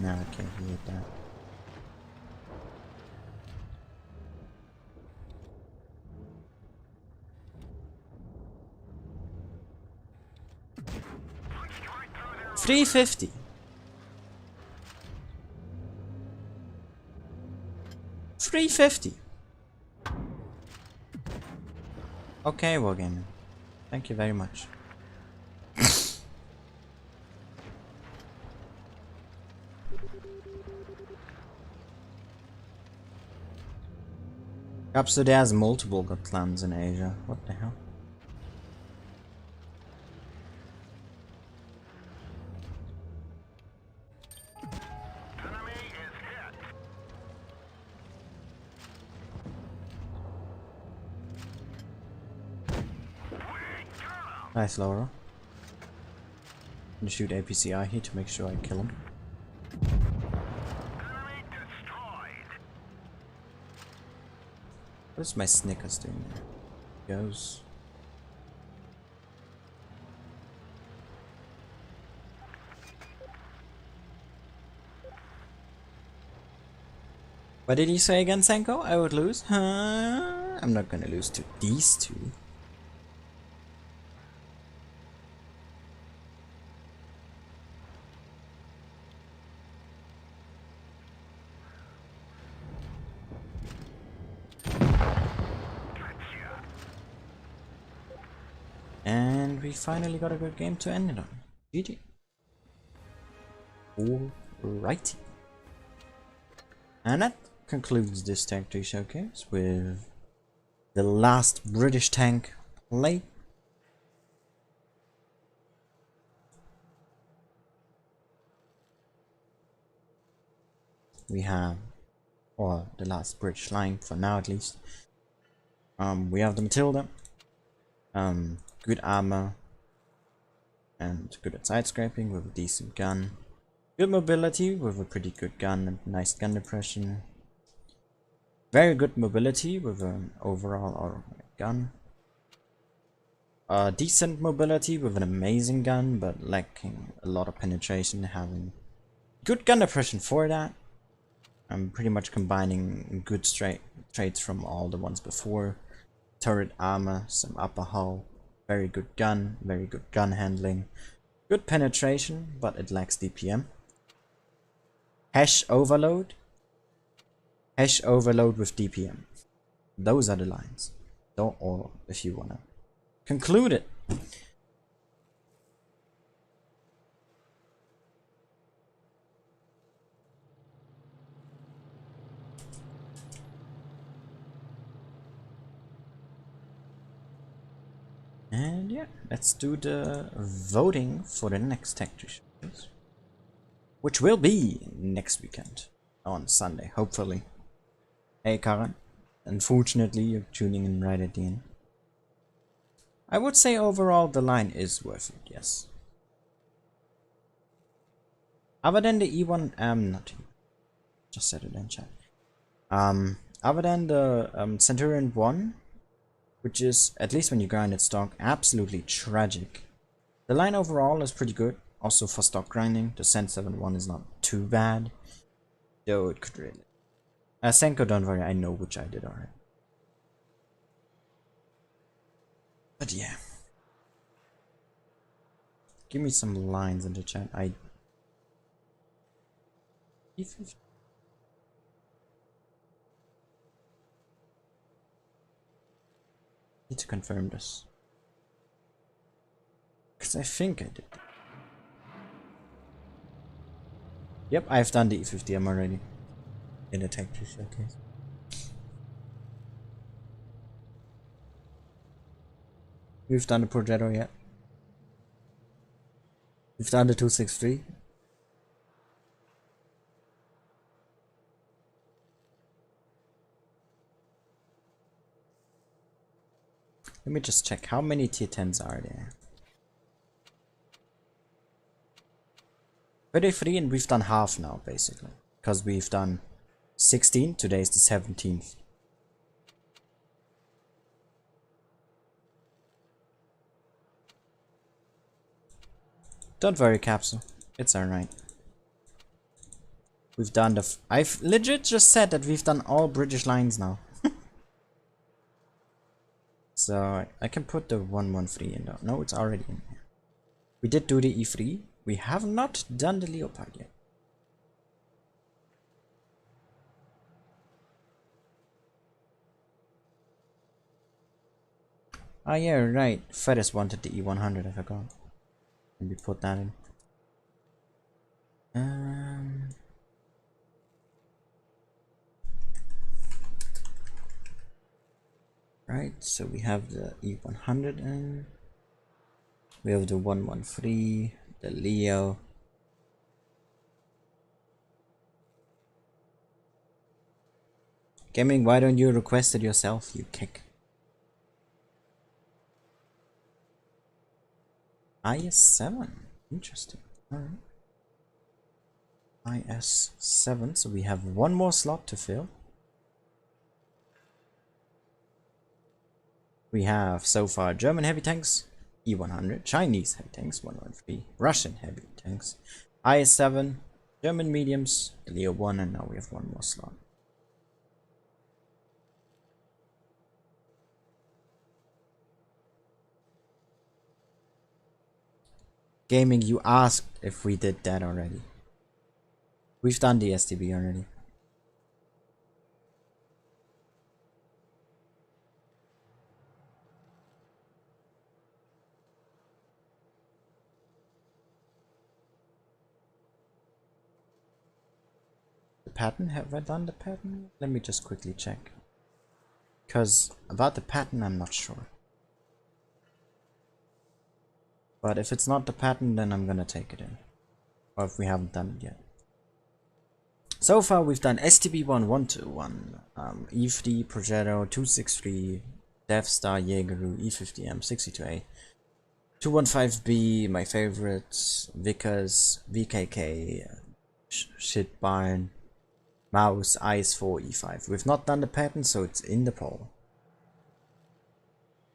No, I can't hear that. $350. $350. Okay, Wargaming. Thank you very much. So there's multiple god clans in Asia. What the hell? Enemy is hit. Nice, Laura. I'm gonna shoot APCI here to make sure I kill him. Enemy destroyed. What's my Snickers doing there? Goes. What did he say again, Senko? I would lose? Huh? I'm not gonna lose to these two. And we finally got a good game to end it on. GG. Alrighty. And that concludes this Tank 3 showcase with the last British tank play. We have, or the last British line for now at least. We have the Matilda. Good armor and good at side scraping with a decent gun. Good mobility with a pretty good gun and nice gun depression. Very good mobility with an overall automatic gun. Decent mobility with an amazing gun, but lacking a lot of penetration, having good gun depression for that. I'm pretty much combining good traits from all the ones before. Turret armor, some upper hull, very good gun handling, good penetration, but it lacks DPM. Hash overload with DPM. Those are the lines. Or if you wanna conclude it. And yeah, let's do the voting for the next Tech 3 shows, which will be next weekend on Sunday, hopefully. Hey Karen, unfortunately you're tuning in right at the end. I would say overall the line is worth it, yes. Other than the E1, not just said it in chat. Other than the Centurion 1, which is, at least when you grind it stock, absolutely tragic. The line overall is pretty good, also for stock grinding. The Cent 7-1 is not too bad, though it could really. Senko, don't worry, I know which I did already. But yeah. Give me some lines in the chat. Need to confirm this. Because I think I did. Yep, I've done the E50M already. In the tech tree showcase. We've done the Progetto yet. We've done the 263. Let me just check how many tier 10s are there. 33, and we've done half now basically. Because we've done 16, today is the 17th. Don't worry, Capsule. It's alright. We've done the... I've legit just said that we've done all British lines now. So I can put the 113 in there. No, it's already in here. We did do the E3. We have not done the Leopard yet. Ah yeah, right. Ferris wanted the E100, I forgot. Let me put that in. Right, so we have the E100 in. We have the 113, the Leo. Gaming, why don't you request it yourself, you kick? IS7, interesting. Alright. IS7, so we have one more slot to fill. We have so far German heavy tanks, E100, Chinese heavy tanks, 113, Russian heavy tanks, IS7, German mediums, the Leo 1, and now we have one more slot. Gaming, you asked if we did that already. We've done the STB already. The pattern, have I done the pattern? Let me just quickly check. Because about the pattern, I'm not sure. But if it's not the pattern, then I'm gonna take it in. Or if we haven't done it yet. So far, we've done STB 1121, E3, Progetto, 263, Death Star, Jaegeru, E50M, 62A, 215B, my favorites, Vickers, VKK, Shit Barn, Mouse, IS4, E5. We've not done the pattern, so it's in the poll.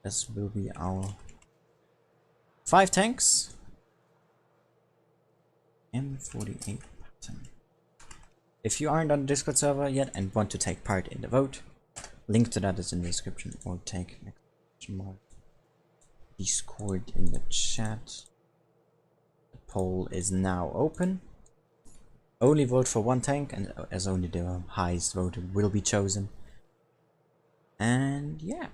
This will be our 5 tanks. M48 pattern. If you aren't on the Discord server yet and want to take part in the vote, link to that is in the description, or take Discord in the chat. The poll is now open. Only vote for one tank, and as only the highest voted will be chosen. And yeah.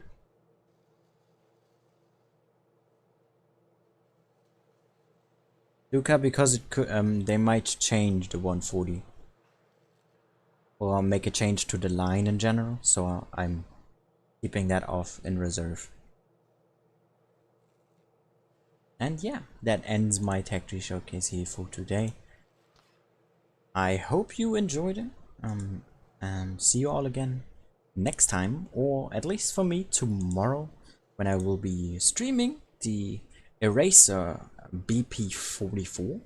Luca, because it could, they might change the 140. Or make a change to the line in general, so I'm keeping that off in reserve. And yeah, that ends my Tech Tree Showcase here for today. I hope you enjoyed it, and see you all again next time, or at least for me tomorrow, when I will be streaming the Eraser BP44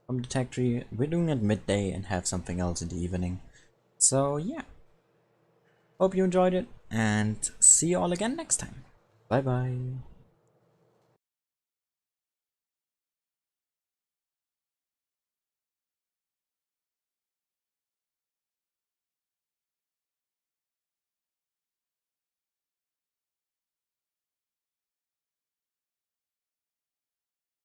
from the tech tree. We're doing it midday and have something else in the evening. So yeah, hope you enjoyed it, and see you all again next time. Bye bye.